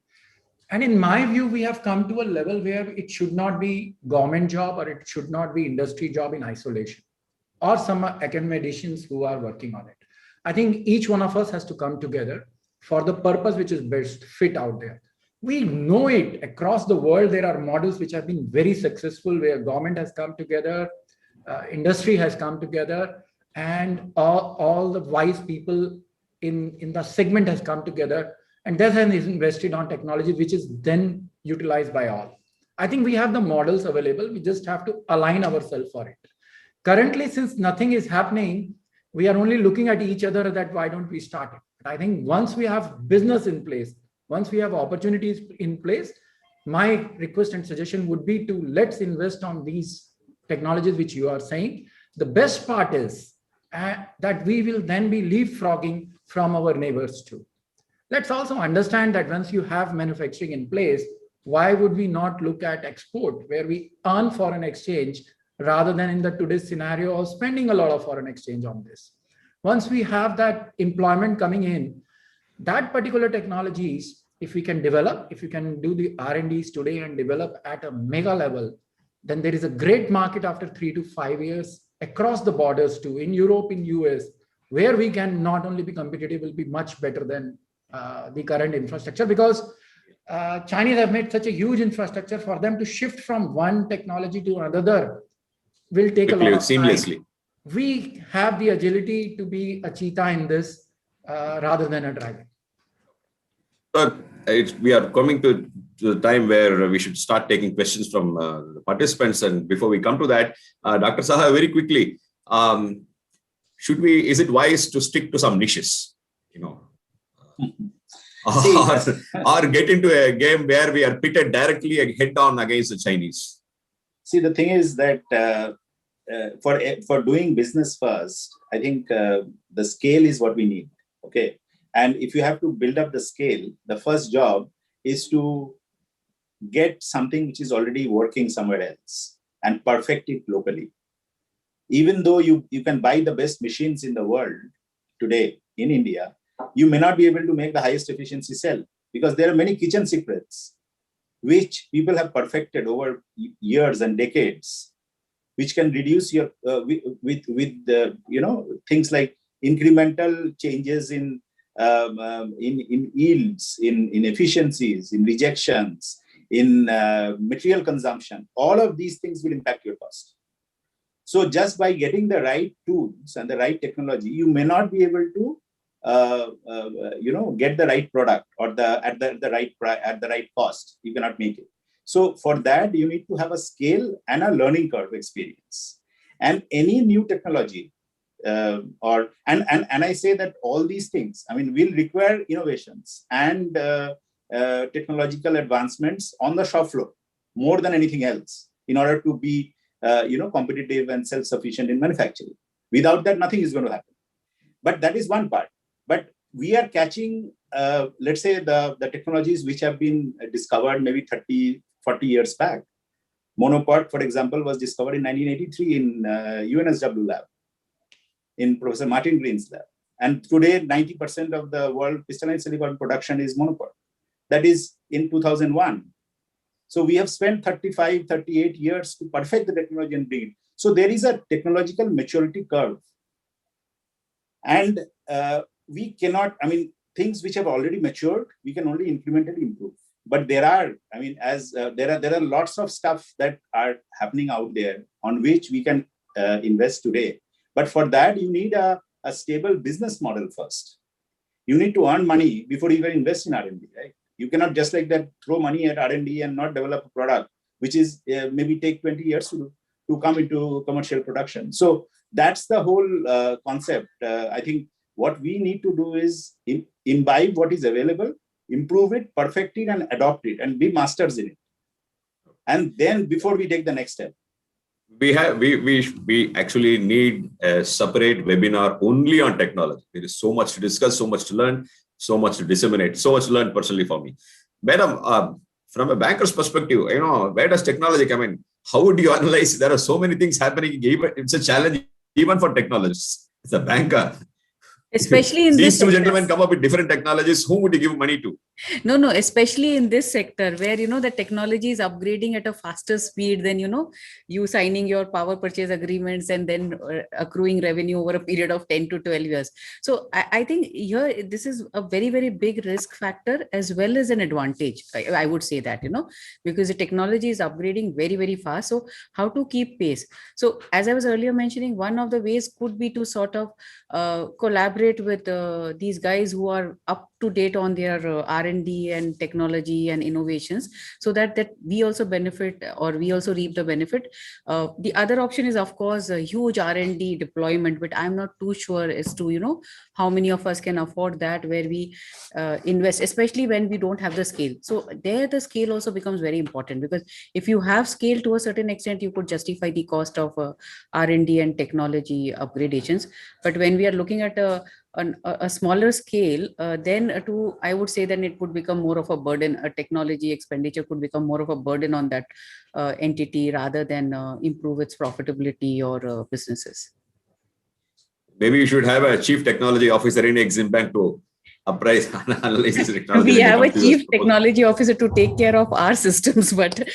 And in my view, we have come to a level where it should not be government job or it should not be industry job in isolation, or some academicians who are working on it. I think each one of us has to come together for the purpose which is best fit out there. We know it across the world. There are models which have been very successful where government has come together, industry has come together, and all the wise people in the segment has come together and that has invested on technology, which is then utilized by all. I think we have the models available. We just have to align ourselves for it. Currently, since nothing is happening, we are only looking at each other that why don't we start it? But I think once we have business in place, once we have opportunities in place, my request and suggestion would be to let's invest on these technologies which you are saying. The best part is that we will then be leapfrogging from our neighbors too. Let's also understand that once you have manufacturing in place, why would we not look at export where we earn foreign exchange rather than in the today's scenario of spending a lot of foreign exchange on this? Once we have that employment coming in, that particular technologies, if we can develop, if you can do the R&Ds today and develop at a mega level, then there is a great market after 3 to 5 years across the borders too, in Europe, in US, where we can not only be competitive, will be much better than the current infrastructure, because Chinese have made such a huge infrastructure. For them to shift from one technology to another will take a lot of seamlessly. time. We have the agility to be a cheetah in this rather than a dragon. But we are coming to the time where we should start taking questions from the participants. And before we come to that, Dr. Saha, very quickly, is it wise to stick to some niches, or get into a game where we are pitted directly head on against the Chinese? See, the thing is that for doing business first, I think the scale is what we need. Okay. And if you have to build up the scale, the first job is to get something which is already working somewhere else and perfect it locally. Even though you can buy the best machines in the world today in India, you may not be able to make the highest efficiency cell because there are many kitchen secrets which people have perfected over years and decades, which can reduce your things like incremental changes in yields, in efficiencies, in rejections, in material consumption. All of these things will impact your cost. So just by getting the right tools and the right technology, you may not be able to get the right product or at the right cost. You cannot make it. So for that, you need to have a scale and a learning curve experience. And any new technology, and I say that all these things, will require innovations and technological advancements on the shop floor more than anything else in order to be competitive and self-sufficient in manufacturing. Without that, nothing is going to happen. But that is one part. But we are catching, let's say, the technologies which have been discovered maybe 30, 40 years back. Monopod, for example, was discovered in 1983 in UNSW lab, in Professor Martin Green's lab. And today, 90% of the world crystalline silicon production is monopod. That is in 2001. So we have spent 35, 38 years to perfect the technology and bring it. So there is a technological maturity curve. And we cannot, things which have already matured, we can only incrementally improve. But there are, there are lots of stuff that are happening out there on which we can invest today. But for that, you need a stable business model first. You need to earn money before you can invest in R&D, right? You cannot just like that throw money at R&D and not develop a product, which is maybe take 20 years to come into commercial production. So that's the whole concept. I think what we need to do is imbibe what is available, improve it, perfect it, and adopt it, and be masters in it. And then before we take the next step. We actually need a separate webinar only on technology. There is so much to discuss, so much to learn, so much to disseminate, so much to learn personally for me. Madam, from a banker's perspective, where does technology come in? How would you analyze? There are so many things happening. It's a challenge even for technologists. It's a banker. Especially in these this two gentlemen come up with different technologies. Whom would you give money to? No, especially in this sector where, the technology is upgrading at a faster speed than, you signing your power purchase agreements and then accruing revenue over a period of 10 to 12 years. So I think here, this is a very, very big risk factor as well as an advantage. I would say that, because the technology is upgrading very, very fast. So how to keep pace? So as I was earlier mentioning, one of the ways could be to sort of collaborate with these guys who are up to date on their R&D and technology and innovations, so that we also benefit, or we also reap the benefit. The other option is, of course, a huge R&D deployment, but I'm not too sure as to how many of us can afford that, where we invest, especially when we don't have the scale. So there the scale also becomes very important, because if you have scale to a certain extent, you could justify the cost of R&D and technology upgradations. But when we are looking at a smaller scale, then I would say then it could become more of a burden. A technology expenditure could become more of a burden on that entity rather than improve its profitability or businesses. Maybe you should have a chief technology officer in Exim Bank to appraise and analyze this technology. We have a chief technology officer to take care of our systems, but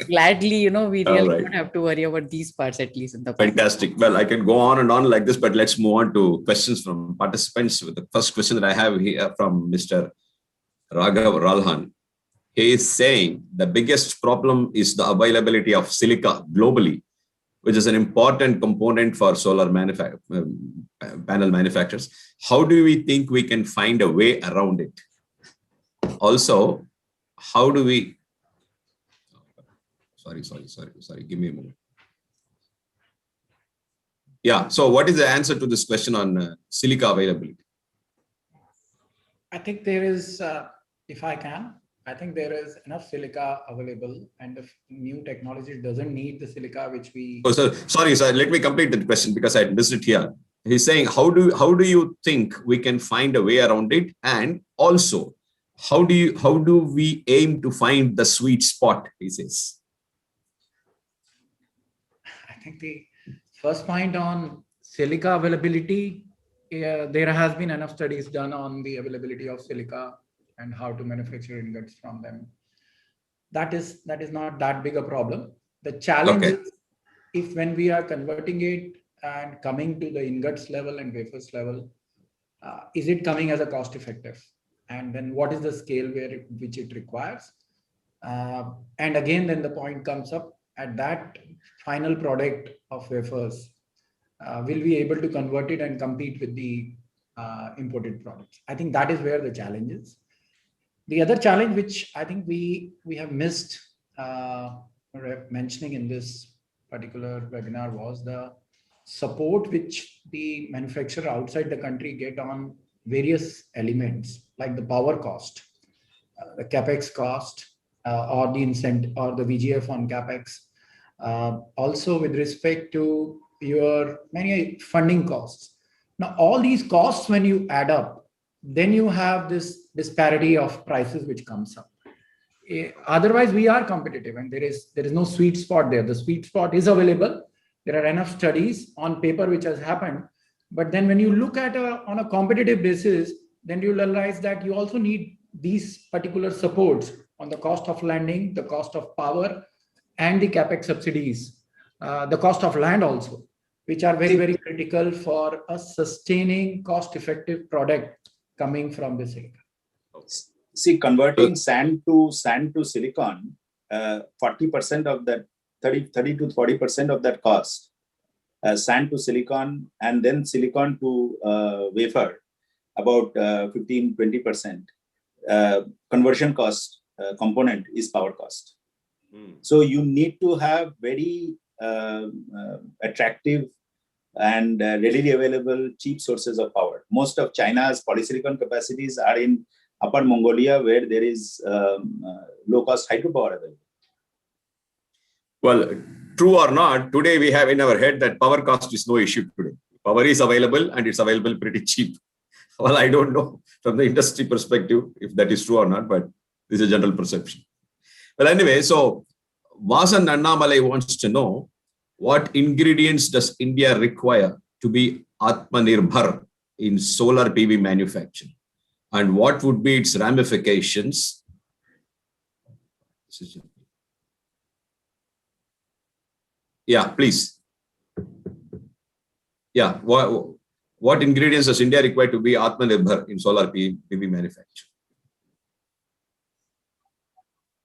gladly, we really don't have to worry about these parts, at least in the past. Fantastic. Well, I can go on and on like this, but let's move on to questions from participants. With the first question that I have here from Mr. Raghav Ralhan. He is saying the biggest problem is the availability of silica globally, which is an important component for solar panel manufacturers. How do we think we can find a way around it? Also, how do we... Sorry, give me a moment. Yeah, so what is the answer to this question on silica availability? I think there is, if I can, I think there is enough silica available, and the new technology doesn't need the silica which we... Oh, sorry, let me complete the question because I missed it here. He's saying, how do you think we can find a way around it? And also, how do we aim to find the sweet spot, he says? I think the first point on silica availability, there has been enough studies done on the availability of silica and how to manufacture ingots from them. That is not that big a problem. The challenge is if when we are converting it and coming to the ingots level and wafers level, is it coming as a cost effective? And then what is the scale which it requires? And again, then the point comes up at that final product of wafers, will we able to convert it and compete with the imported products? I think that is where the challenge is. The other challenge, which I think we have missed mentioning in this particular webinar, was the support which the manufacturer outside the country get on various elements like the power cost, the capex cost, or the incentive or the VGF on capex. Also with respect to your many funding costs. Now, all these costs, when you add up, then you have this disparity of prices which comes up. Otherwise, we are competitive, and there is no sweet spot there. The sweet spot is available. There are enough studies on paper which has happened. But then when you look at on a competitive basis, then you realize that you also need these particular supports on the cost of landing, the cost of power, and the capex subsidies, the cost of land also, which are very, very critical for a sustaining cost-effective product coming from the silicon. See, converting sand to silicon, 40% of that, 30 to 40% of that cost, sand to silicon, and then silicon to wafer, about 15-20%. Conversion cost component is power cost. So you need to have very attractive and readily available cheap sources of power. Most of China's polysilicon capacities are in Upper Mongolia, where there is low-cost hydropower available. Well, true or not, today we have in our head that power cost is no issue today. Power is available and it's available pretty cheap. Well, I don't know from the industry perspective if that is true or not, but this is a general perception. Well, anyway, so Vasan Annamalai wants to know, what ingredients does India require to be Atmanirbhar in solar PV manufacturing? and what would be its ramifications? Yeah, please. Yeah, what ingredients does India require to be Atmanirbhar in solar PV manufacture?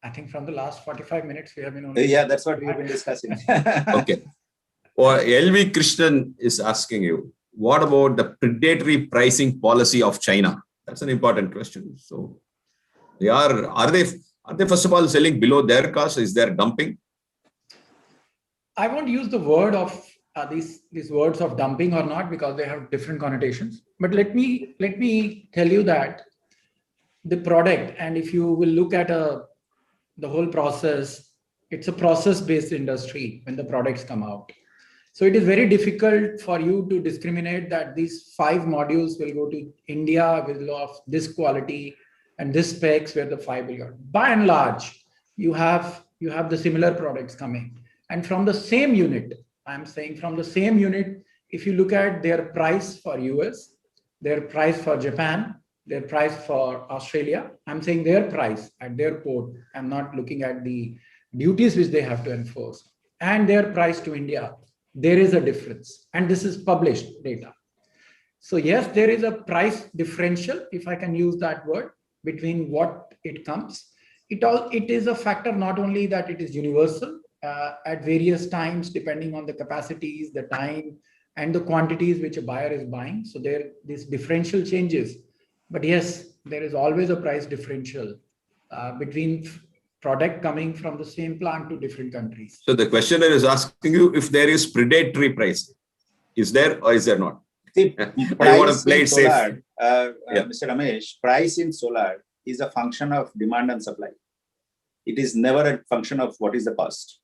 I think from the last 45 minutes, we have been only... Yeah, that's what we have been discussing. Okay. Or LV Krishnan is asking you, what about the predatory pricing policy of China? That's an important question. So are they first of all selling below their cost? Is there dumping? I won't use the word of these words of dumping or not, because they have different connotations. But let me tell you that the product, and if you will look at the whole process, it's a process-based industry when the products come out. So it is very difficult for you to discriminate that these 5 modules will go to India with of this quality and this specs where the 5 will go. By and large, you have the similar products coming. And from the same unit, I'm saying from the same unit, if you look at their price for US, their price for Japan, their price for Australia, I'm saying their price at their port. I'm not looking at the duties which they have to enforce, and their price to India. There is a difference, and this is published data. So yes, there is a price differential, if I can use that word, between what it comes. It is a factor not only that it is universal at various times, depending on the capacities, the time, and the quantities which a buyer is buying. So this differential changes. But yes, there is always a price differential between product coming from the same plant to different countries. So the questioner is asking you if there is predatory pricing. Is there or is there not? See, I want to play it safe. Solar, Mr. Ramesh, price in solar is a function of demand and supply. It is never a function of what is the cost.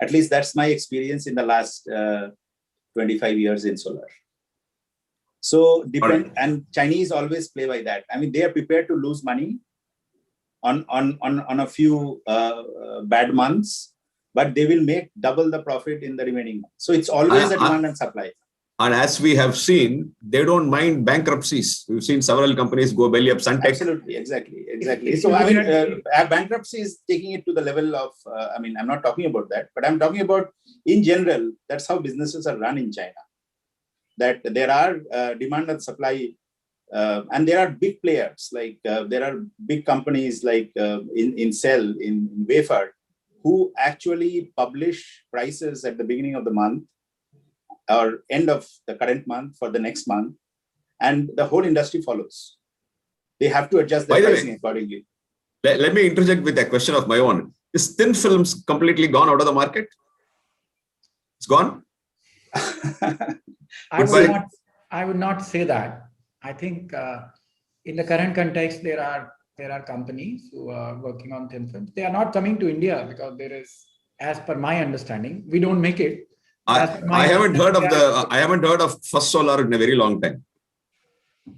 At least that's my experience in the last 25 years in solar. So and Chinese always play by that. I mean, they are prepared to lose money on a few bad months, but they will make double the profit in the remaining months. So it's always a demand and supply. And as we have seen, they don't mind bankruptcies. We've seen several companies go belly up. Suntech. Absolutely, exactly. So I mean, bankruptcy is taking it to the level of. I mean, I'm not talking about that, but I'm talking about in general. That's how businesses are run in China. That there are demand and supply, and there are big players like there are big companies like in cell, in wafer, who actually publish prices at the beginning of the month or end of the current month for the next month, and the whole industry follows. They have to adjust their pricing accordingly. Let me interject with a question of my own. Is thin films completely gone out of the market? It's gone? I would not say that. I think in the current context, there are companies who are working on thin films. They are not coming to India because there is, as per my understanding, we don't make it. I haven't heard of First Solar in a very long time.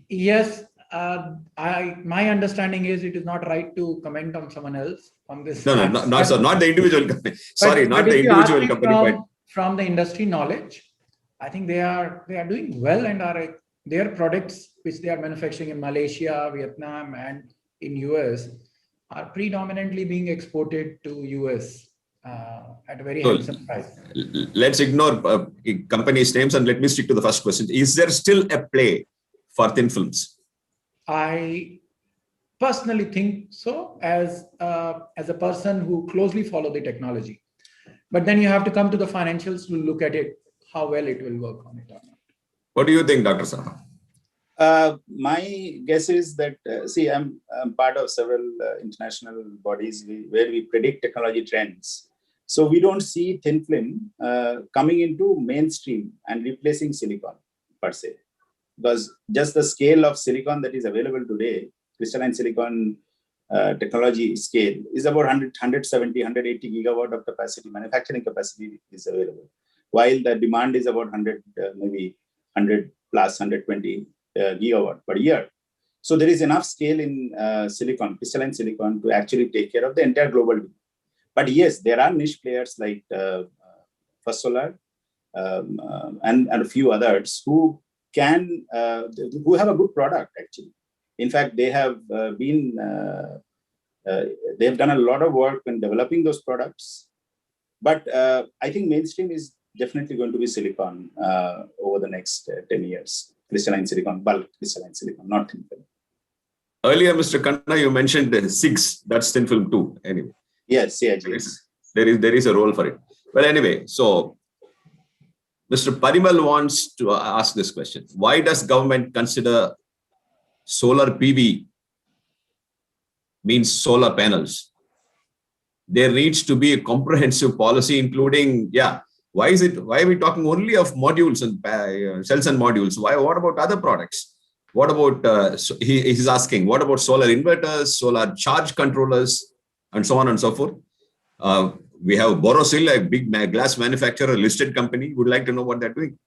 Yes, my understanding is it is not right to comment on someone else on this. No, not the individual company. Sorry, not the individual company. From the industry knowledge, I think they are doing well, and their products which they are manufacturing in Malaysia, Vietnam, and in US are predominantly being exported to US. At a very handsome price. Let's ignore companies' names and let me stick to the first question. Is there still a play for thin films? I personally think so, as a person who closely follow the technology. But then you have to come to the financials to look at it, how well it will work on it or not. What do you think, Dr. Saha? My guess is that, see, I'm part of several international bodies where we predict technology trends. So we don't see thin film coming into mainstream and replacing silicon per se, because just the scale of silicon that is available today, crystalline silicon technology scale, is about 170, 180 gigawatt of capacity, manufacturing capacity is available, while the demand is about 100, maybe 100 plus 120 gigawatt per year. So there is enough scale in crystalline silicon to actually take care of the entire global demand. But yes, there are niche players like First Solar and a few others who have a good product actually. In fact, they have they've done a lot of work in developing those products. But I think mainstream is definitely going to be silicon over the next 10 years. Crystalline silicon, bulk crystalline silicon, not thin film. Earlier, Mr. Khanna, you mentioned SIGs, that's thin film too. Anyway. Yes, CIGs. There is a role for it. Well, anyway, so Mr. Parimal wants to ask this question. Why does government consider solar PV means solar panels? There needs to be a comprehensive policy, including, why are we talking only of modules and cells and modules? What about other products? What about, he's asking, what about solar inverters, solar charge controllers, and so on and so forth? We have Borosil, a big glass manufacturer, listed company. Would like to know what they're doing.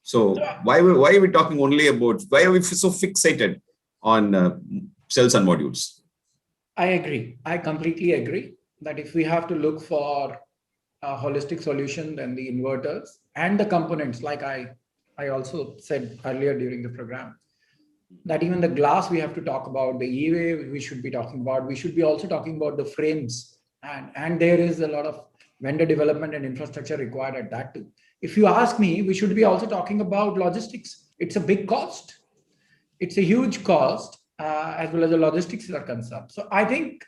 So why are we talking only about, why are we so fixated on cells and modules? I agree. I completely agree that if we have to look for a holistic solution, then the inverters and the components, like I also said earlier during the program, that even the glass we have to talk about, the E-way we should be talking about, we should be also talking about the frames. And there is a lot of vendor development and infrastructure required at that too. If you ask me, we should be also talking about logistics. It's a big cost. It's a huge cost as well as the logistics are concerned. So I think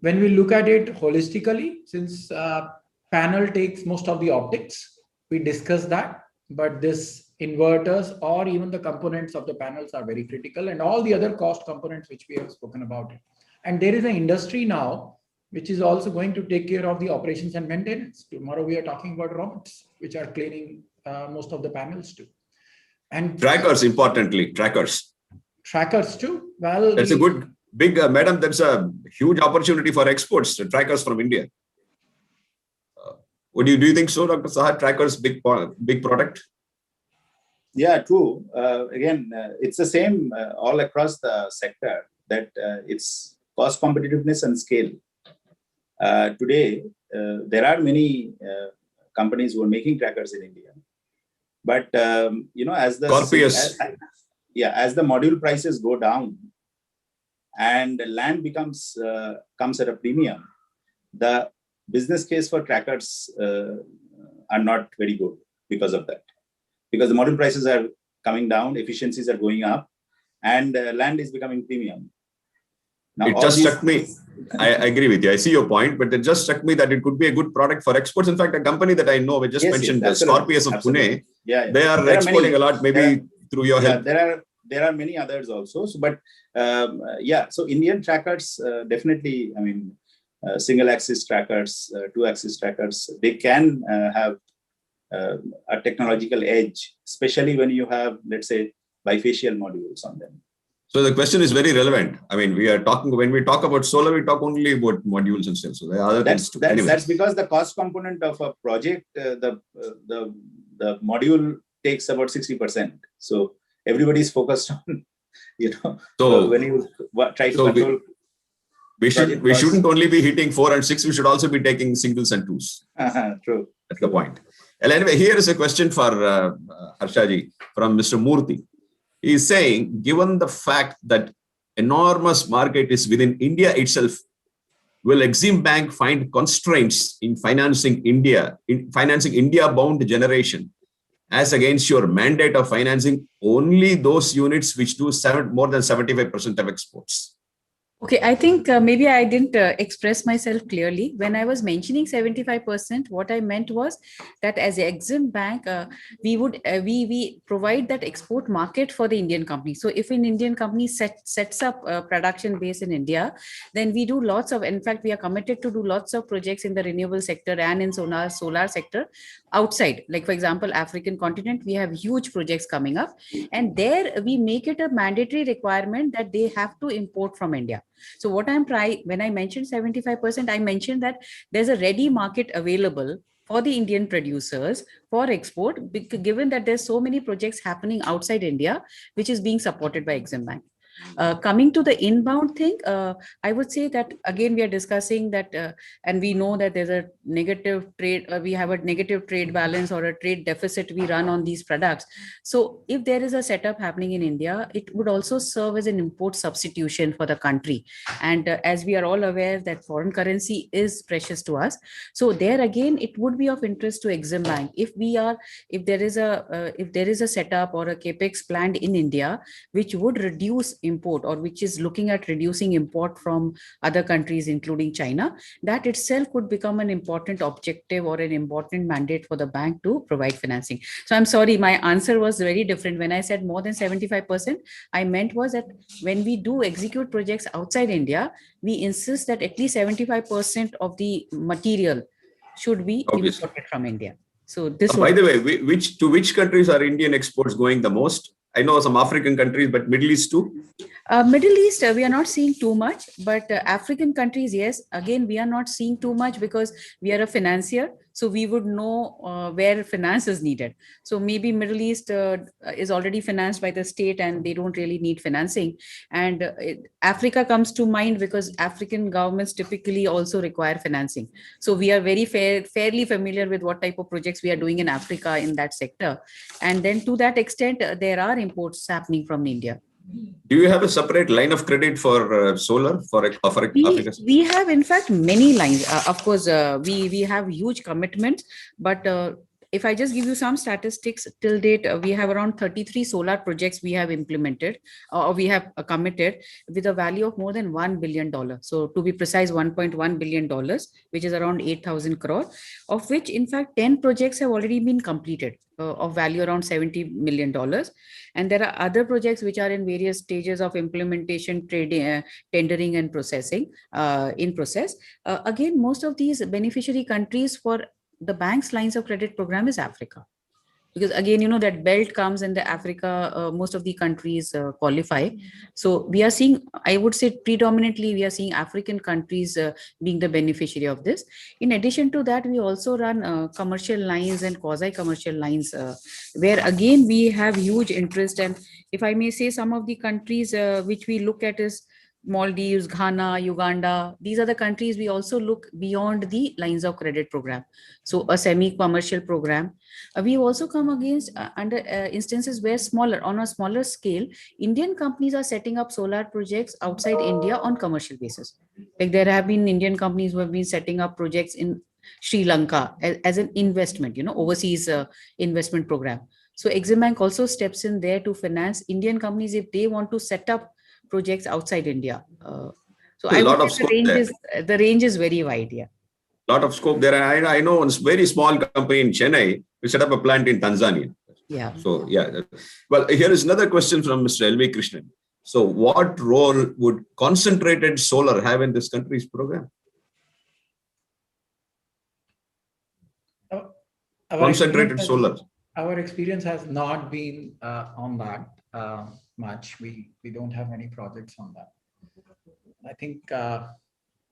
when we look at it holistically, since panel takes most of the optics, we discussed that, but this inverters or even the components of the panels are very critical, and all the other cost components which we have spoken about it. And there is an industry now which is also going to take care of the operations and maintenance. Tomorrow we are talking about robots which are cleaning most of the panels too. And trackers, importantly, trackers too. Well, that's a good big madam. That's a huge opportunity for exports. Trackers from India. Do you think so, Dr. Saha? Trackers big product. Yeah, true. Again, it's the same all across the sector, that it's cost competitiveness and scale. Today, there are many companies who are making trackers in India, but as the Scorpius. as the module prices go down and land comes at a premium, the business case for trackers are not very good because of that. Because the module prices are coming down, efficiencies are going up, and land is becoming premium. Now, it just struck me. I agree with you. I see your point, but it just struck me that it could be a good product for exports. In fact, a company that I know, we just mentioned, the Scorpius of Pune, they are exporting a lot, maybe through your help. There are many others also. So, but so Indian trackers, definitely, I mean, single axis trackers, 2-axis trackers, they can have a technological edge, especially when you have, let's say, bifacial modules on them. So the question is very relevant. I mean, when we talk about solar, we talk only about modules and stuff. So there are other things too. That's because the cost component of a project, the module takes about 60%. So everybody's focused on, So when you try to control. We shouldn't only be hitting 4 and 6. We should also be taking singles and twos. True. That's the point. Well, anyway, here is a question for Harshaji from Mr. Murthy. He is saying, given the fact that enormous market is within India itself, will Exim Bank find constraints in financing India-bound generation, as against your mandate of financing only those units which do more than 75% of exports? Okay, I think maybe I didn't express myself clearly. When I was mentioning 75%, what I meant was that as an Exim Bank, we provide that export market for the Indian company. So if an Indian company sets up a production base in India, then we do lots of, in fact, we are committed to do lots of projects in the renewable sector and in solar sector outside. Like, for example, African continent, we have huge projects coming up, and there we make it a mandatory requirement that they have to import from India. So what when I mentioned 75%, I mentioned that there's a ready market available for the Indian producers for export, given that there's so many projects happening outside India, which is being supported by Exim Bank. Coming to the inbound thing, I would say that again we are discussing that, and we know that there's a negative trade. We have a negative trade balance or a trade deficit we run on these products. So if there is a setup happening in India, it would also serve as an import substitution for the country. And as we are all aware that foreign currency is precious to us, so there again it would be of interest to Exim Bank if there is a setup or a capex planned in India which would reduce import or which is looking at reducing import from other countries including China, that itself could become an important objective or an important mandate for the bank to provide financing. So I'm sorry, my answer was very different. When I said more than 75%, I meant was that when we do execute projects outside India, we insist that at least 75% of the material should be Obviously. imported from India. So this By the way, which countries are Indian exports going the most? I know some African countries, but Middle East too? Middle East, we are not seeing too much, but African countries, yes. Again, we are not seeing too much because we are a financier, so we would know where finance is needed. So maybe Middle East is already financed by the state and they don't really need financing. And Africa comes to mind because African governments typically also require financing. So we are very fairly familiar with what type of projects we are doing in Africa in that sector. And then to that extent, there are imports happening from India. Do you have a separate line of credit for solar for Africa? We have in fact many lines. Of course, we have huge commitments, but if I just give you some statistics till date, we have around 33 solar projects we have implemented or we have committed with a value of more than $1 billion. So to be precise, $1.1 billion, which is around 8,000 crore, of which in fact 10 projects have already been completed of value around $70 million. And there are other projects which are in various stages of implementation, trading, tendering and processing in process. Again, most of these beneficiary countries for the bank's lines of credit program is Africa. Because again, you know, that belt comes in the Africa, most of the countries qualify. So we are seeing, I would say predominantly, we are seeing African countries being the beneficiary of this. In addition to that, we also run commercial lines and quasi-commercial lines, where again, we have huge interest. And if I may say, some of the countries which we look at is Maldives, Ghana, Uganda. These are the countries we also look beyond the lines of credit program. So a semi-commercial program. We also come against under instances where on a smaller scale, Indian companies are setting up solar projects outside India on commercial basis. Like there have been Indian companies who have been setting up projects in Sri Lanka as an investment, you know, overseas investment program. So Exim Bank also steps in there to finance Indian companies if they want to set up projects outside India. So I would say the range is very wide. Yeah. Lot of scope there. I know a very small company in Chennai who set up a plant in Tanzania. Yeah. So yeah. Well, here is another question from Mr. L.V. Krishnan. So what role would concentrated solar have in this country's program? Concentrated solar. Our experience has not been on that much. We don't have any projects on that. I think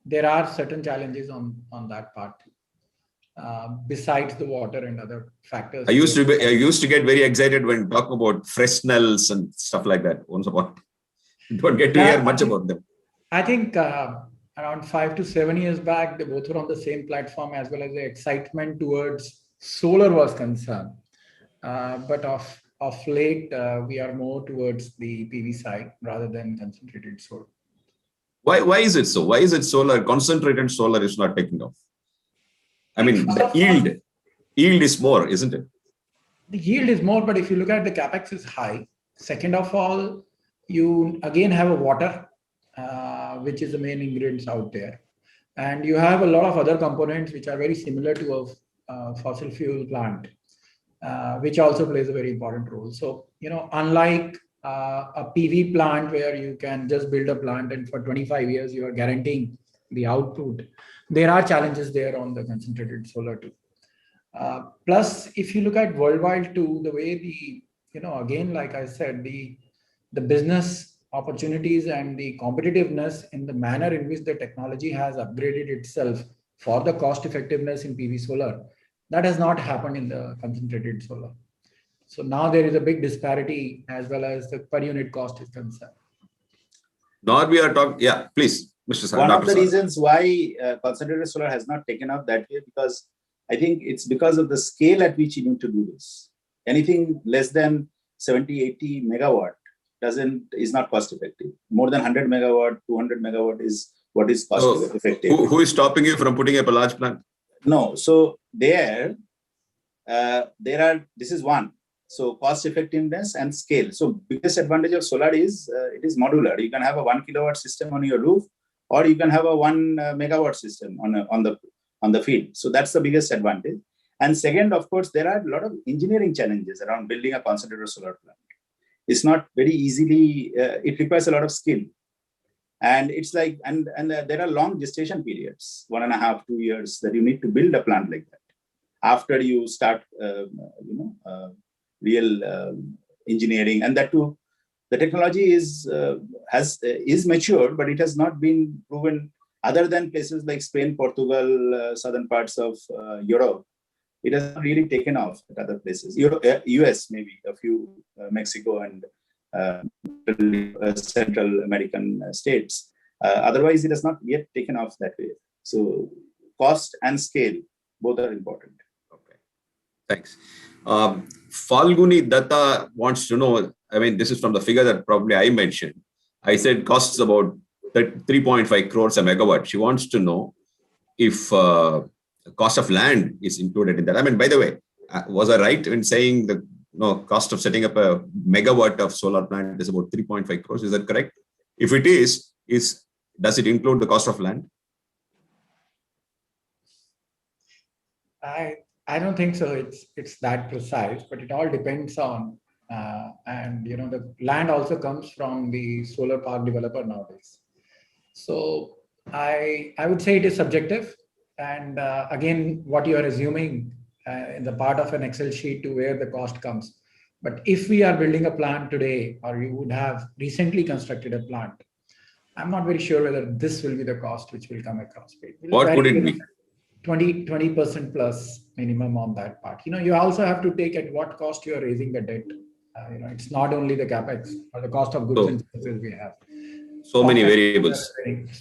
there are certain challenges on that part. Besides the water and other factors. I used to get very excited when talking about Fresnels and stuff like that. Once upon, don't get to hear much about them. I think around 5 to 7 years back, they both were on the same platform, as well as the excitement towards solar was concerned. But of late, we are more towards the PV side rather than concentrated solar. Why is it so? Why is it solar? Concentrated solar is not taking off. I mean, the yield is more, isn't it? The yield is more, but if you look at the capex is high. Second of all, you again have a water, which is the main ingredients out there. And you have a lot of other components which are very similar to a fossil fuel plant, which also plays a very important role. So, you know, unlike a PV plant where you can just build a plant and for 25 years you are guaranteeing the output, there are challenges there on the concentrated solar too. Plus, if you look at worldwide too, the way again, like I said, the business opportunities and the competitiveness in the manner in which the technology has upgraded itself for the cost effectiveness in PV solar, that has not happened in the concentrated solar. So now there is a big disparity as well as the per unit cost is concerned. Now we are talking, yeah, please, Mr. Sir, One Dr. of the Sir. reasons why concentrated solar has not taken off that way, because I think it's because of the scale at which you need to do this. Anything less than 70, 80 megawatt is not cost effective. More than 100 megawatt, 200 megawatt is what is cost effective. Who is stopping you from putting up a large plant? No, so there are, this is one. So cost effectiveness and scale. So biggest advantage of solar is it is modular. You can have a 1 kilowatt system on your roof, or you can have a 1 megawatt system on the field. So that's the biggest advantage. And second, of course, there are a lot of engineering challenges around building a concentrated solar plant. It's not very easily, it requires a lot of skill. And it's like, and there are long gestation periods, 1.5, 2 years, that you need to build a plant like that. After you start, real engineering, and that too, the technology is matured, but it has not been proven other than places like Spain, Portugal, southern parts of Europe. It has not really taken off at other places. US maybe, a few, Mexico and Central American states. Otherwise, it has not yet taken off that way. So cost and scale, both are important. Okay, thanks. Falguni Datta wants to know, I mean, this is from the figure that probably I mentioned. I said costs about 3.5 crores a megawatt. She wants to know if cost of land is included in that. I mean, by the way, was I right in saying the cost of setting up a megawatt of solar plant is about 3.5 crores? Is that correct? If it is, does it include the cost of land? I don't think so. It's that precise, but it all depends on, and the land also comes from the solar park developer nowadays. So I would say it is subjective. And again, what you are assuming in the part of an Excel sheet to where the cost comes. But if we are building a plant today, or you would have recently constructed a plant, I'm not very sure whether this will be the cost which will come across. What would it be? 20% plus minimum on that part. You also have to take at what cost you are raising the debt. It's not only the capex or the cost of goods and services we have. So many variables.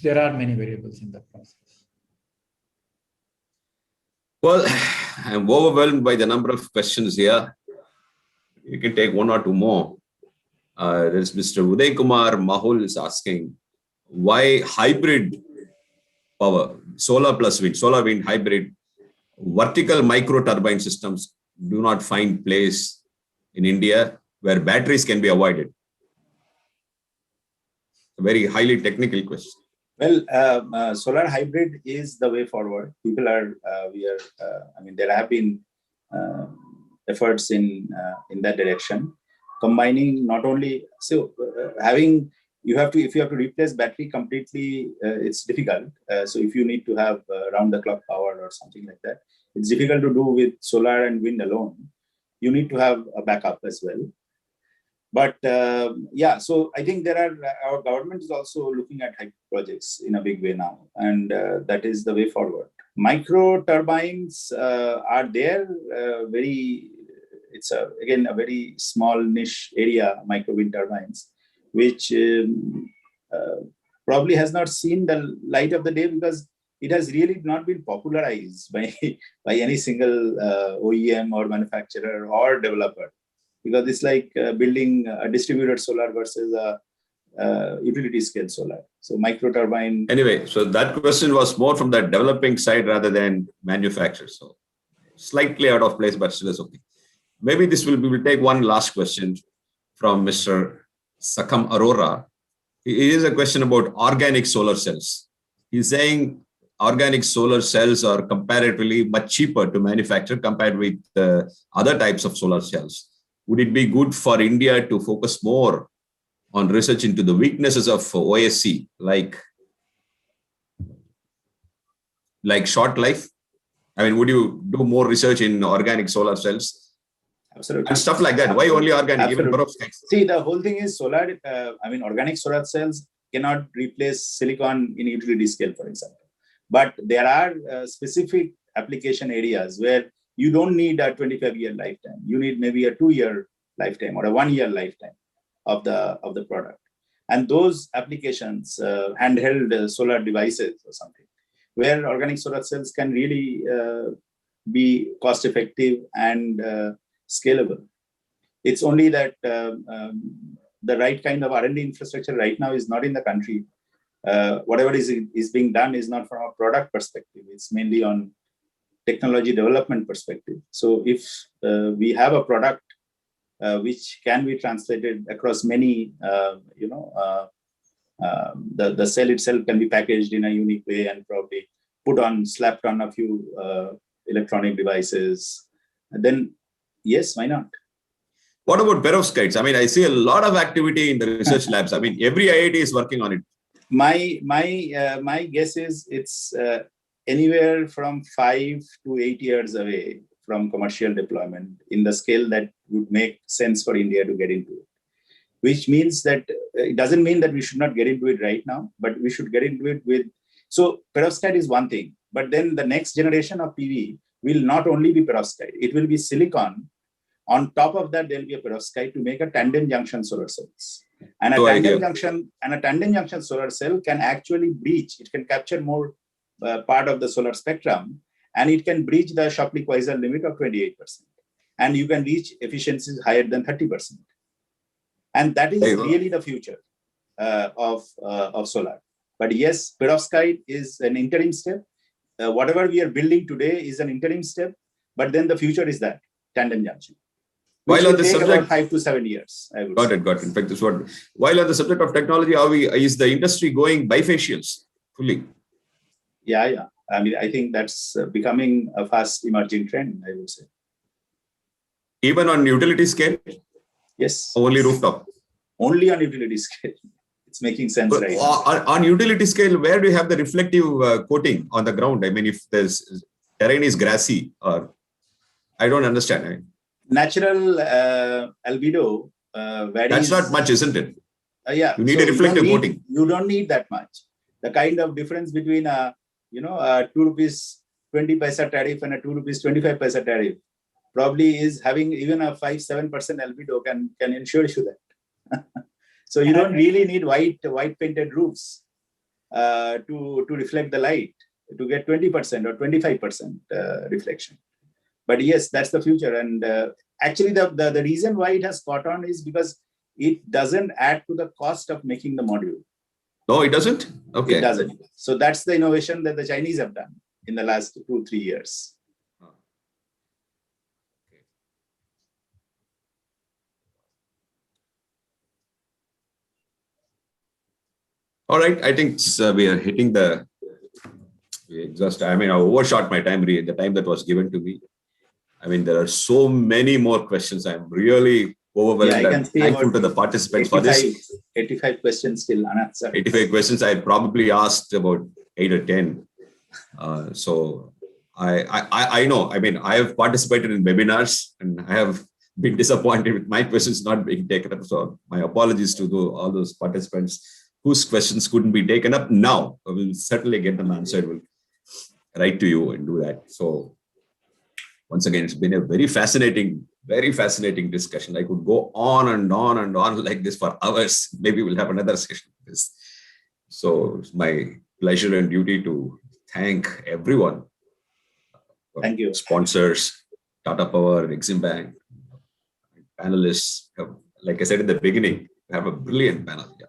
There are many variables in the process. Well, I'm overwhelmed by the number of questions here. You can take one or two more. There's Mr. Uday Kumar Mahul is asking, why hybrid power, solar plus wind, solar wind hybrid, vertical micro turbine systems do not find place in India where batteries can be avoided? A very highly technical question. Well, solar hybrid is the way forward. People are, there have been efforts in that direction, combining not only, if you have to replace battery completely, it's difficult. So if you need to have round the clock power or something like that, it's difficult to do with solar and wind alone. You need to have a backup as well. But so I think our government is also looking at hybrid projects in a big way now, and that is the way forward. Micro turbines are there. It's a very small niche area, micro wind turbines, which probably has not seen the light of the day because it has really not been popularized by any single OEM or manufacturer or developer. Because it's like building a distributed solar versus a utility scale solar. So micro turbine. Anyway, so that question was more from the developing side rather than manufacturers. So slightly out of place, but still is okay. Maybe we'll take one last question from Mr. Sakam Arora. It is a question about organic solar cells. He's saying organic solar cells are comparatively much cheaper to manufacture compared with other types of solar cells. Would it be good for India to focus more on research into the weaknesses of OSC, like short life? I mean, would you do more research in organic solar cells? Absolutely. And stuff like that. Why only organic? Absolutely. Even perovskites. See, the whole thing is solar. Organic solar cells cannot replace silicon in utility scale, for example. But there are specific application areas where you don't need a 25-year lifetime. You need maybe a 2-year lifetime or a 1-year lifetime of the product. And those applications, handheld solar devices or something, where organic solar cells can really be cost effective and scalable. It's only that the right kind of R&D infrastructure right now is not in the country. Whatever is being done is not from a product perspective. It's mainly on technology development perspective. So if we have a product which can be translated across many, the cell itself can be packaged in a unique way and probably slapped on a few electronic devices, then yes, why not? What about perovskites? I mean, I see a lot of activity in the research labs. I mean, every IIT is working on it. My guess is it's anywhere from 5 to 8 years away from commercial deployment in the scale that would make sense for India to get into it. Which means that it doesn't mean that we should not get into it right now, but we should get into it with. So perovskite is one thing, but then the next generation of PV will not only be perovskite, it will be silicon. On top of that, there will be a perovskite to make a tandem junction solar cells. And a tandem junction solar cell can actually breach. It can capture more part of the solar spectrum, and it can breach the Shapley-Quasar limit of 28%. And you can reach efficiencies higher than 30%. And that is really the future of solar. But yes, perovskite is an interim step. Whatever we are building today is an interim step, but then the future is that tandem junction. Which will take about 5 to 7 years. I would say. Got it. In fact, this what. While on the subject of technology, is the industry going bifacials fully? Yeah. I mean, I think that's becoming a fast emerging trend, I would say. Even on utility scale? Yes. Only rooftop? Only on utility scale. It's making sense, but right? On utility scale, where do you have the reflective coating on the ground? I mean, if there's terrain is grassy, or I don't understand. Natural albedo varies. That's not much, isn't it? Yeah. You need a reflective coating. You don't need that much. The kind of difference between a 2 rupees 20 paisa tariff and a 2 rupees 25 paisa tariff probably is having even a 5-7% albedo can ensure you that. So you don't really need white painted roofs to reflect the light to get 20% or 25% reflection. But yes, that's the future. And actually, the reason why it has caught on is because it doesn't add to the cost of making the module. No, it doesn't? Okay. It doesn't. So that's the innovation that the Chinese have done in the last 2-3 years. All right. I think we are hitting I overshot my time, the time that was given to me. I mean, there are so many more questions. I'm really overwhelmed. Yeah, I can see thankful to the participants for this. 85 questions still unanswered. 85 questions. I probably asked about 8 or 10. So I know. I mean, I have participated in webinars and I have been disappointed with my questions not being taken up. So my apologies to all those participants whose questions couldn't be taken up. Now, I will certainly get them answered. We'll write to you and do that. So once again, it's been a very fascinating discussion. I could go on and on and on like this for hours. Maybe we'll have another session of this. So it's my pleasure and duty to thank everyone. Thank you. Sponsors, Tata Power, Exim Bank, panelists. Like I said in the beginning, we have a brilliant panel here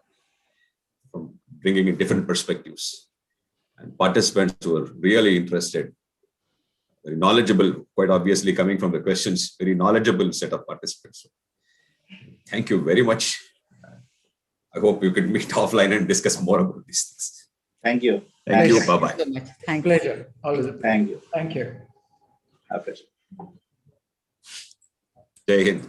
from bringing in different perspectives, and participants who are really interested. Very knowledgeable, quite obviously coming from the questions, very knowledgeable set of participants. Thank you very much. I hope you can meet offline and discuss more about these things. Thank you. Thank you. Bye-bye. Thank you so much. Thank you. Pleasure. Always. Thank you. Thank you. A pleasure. Jai Hind.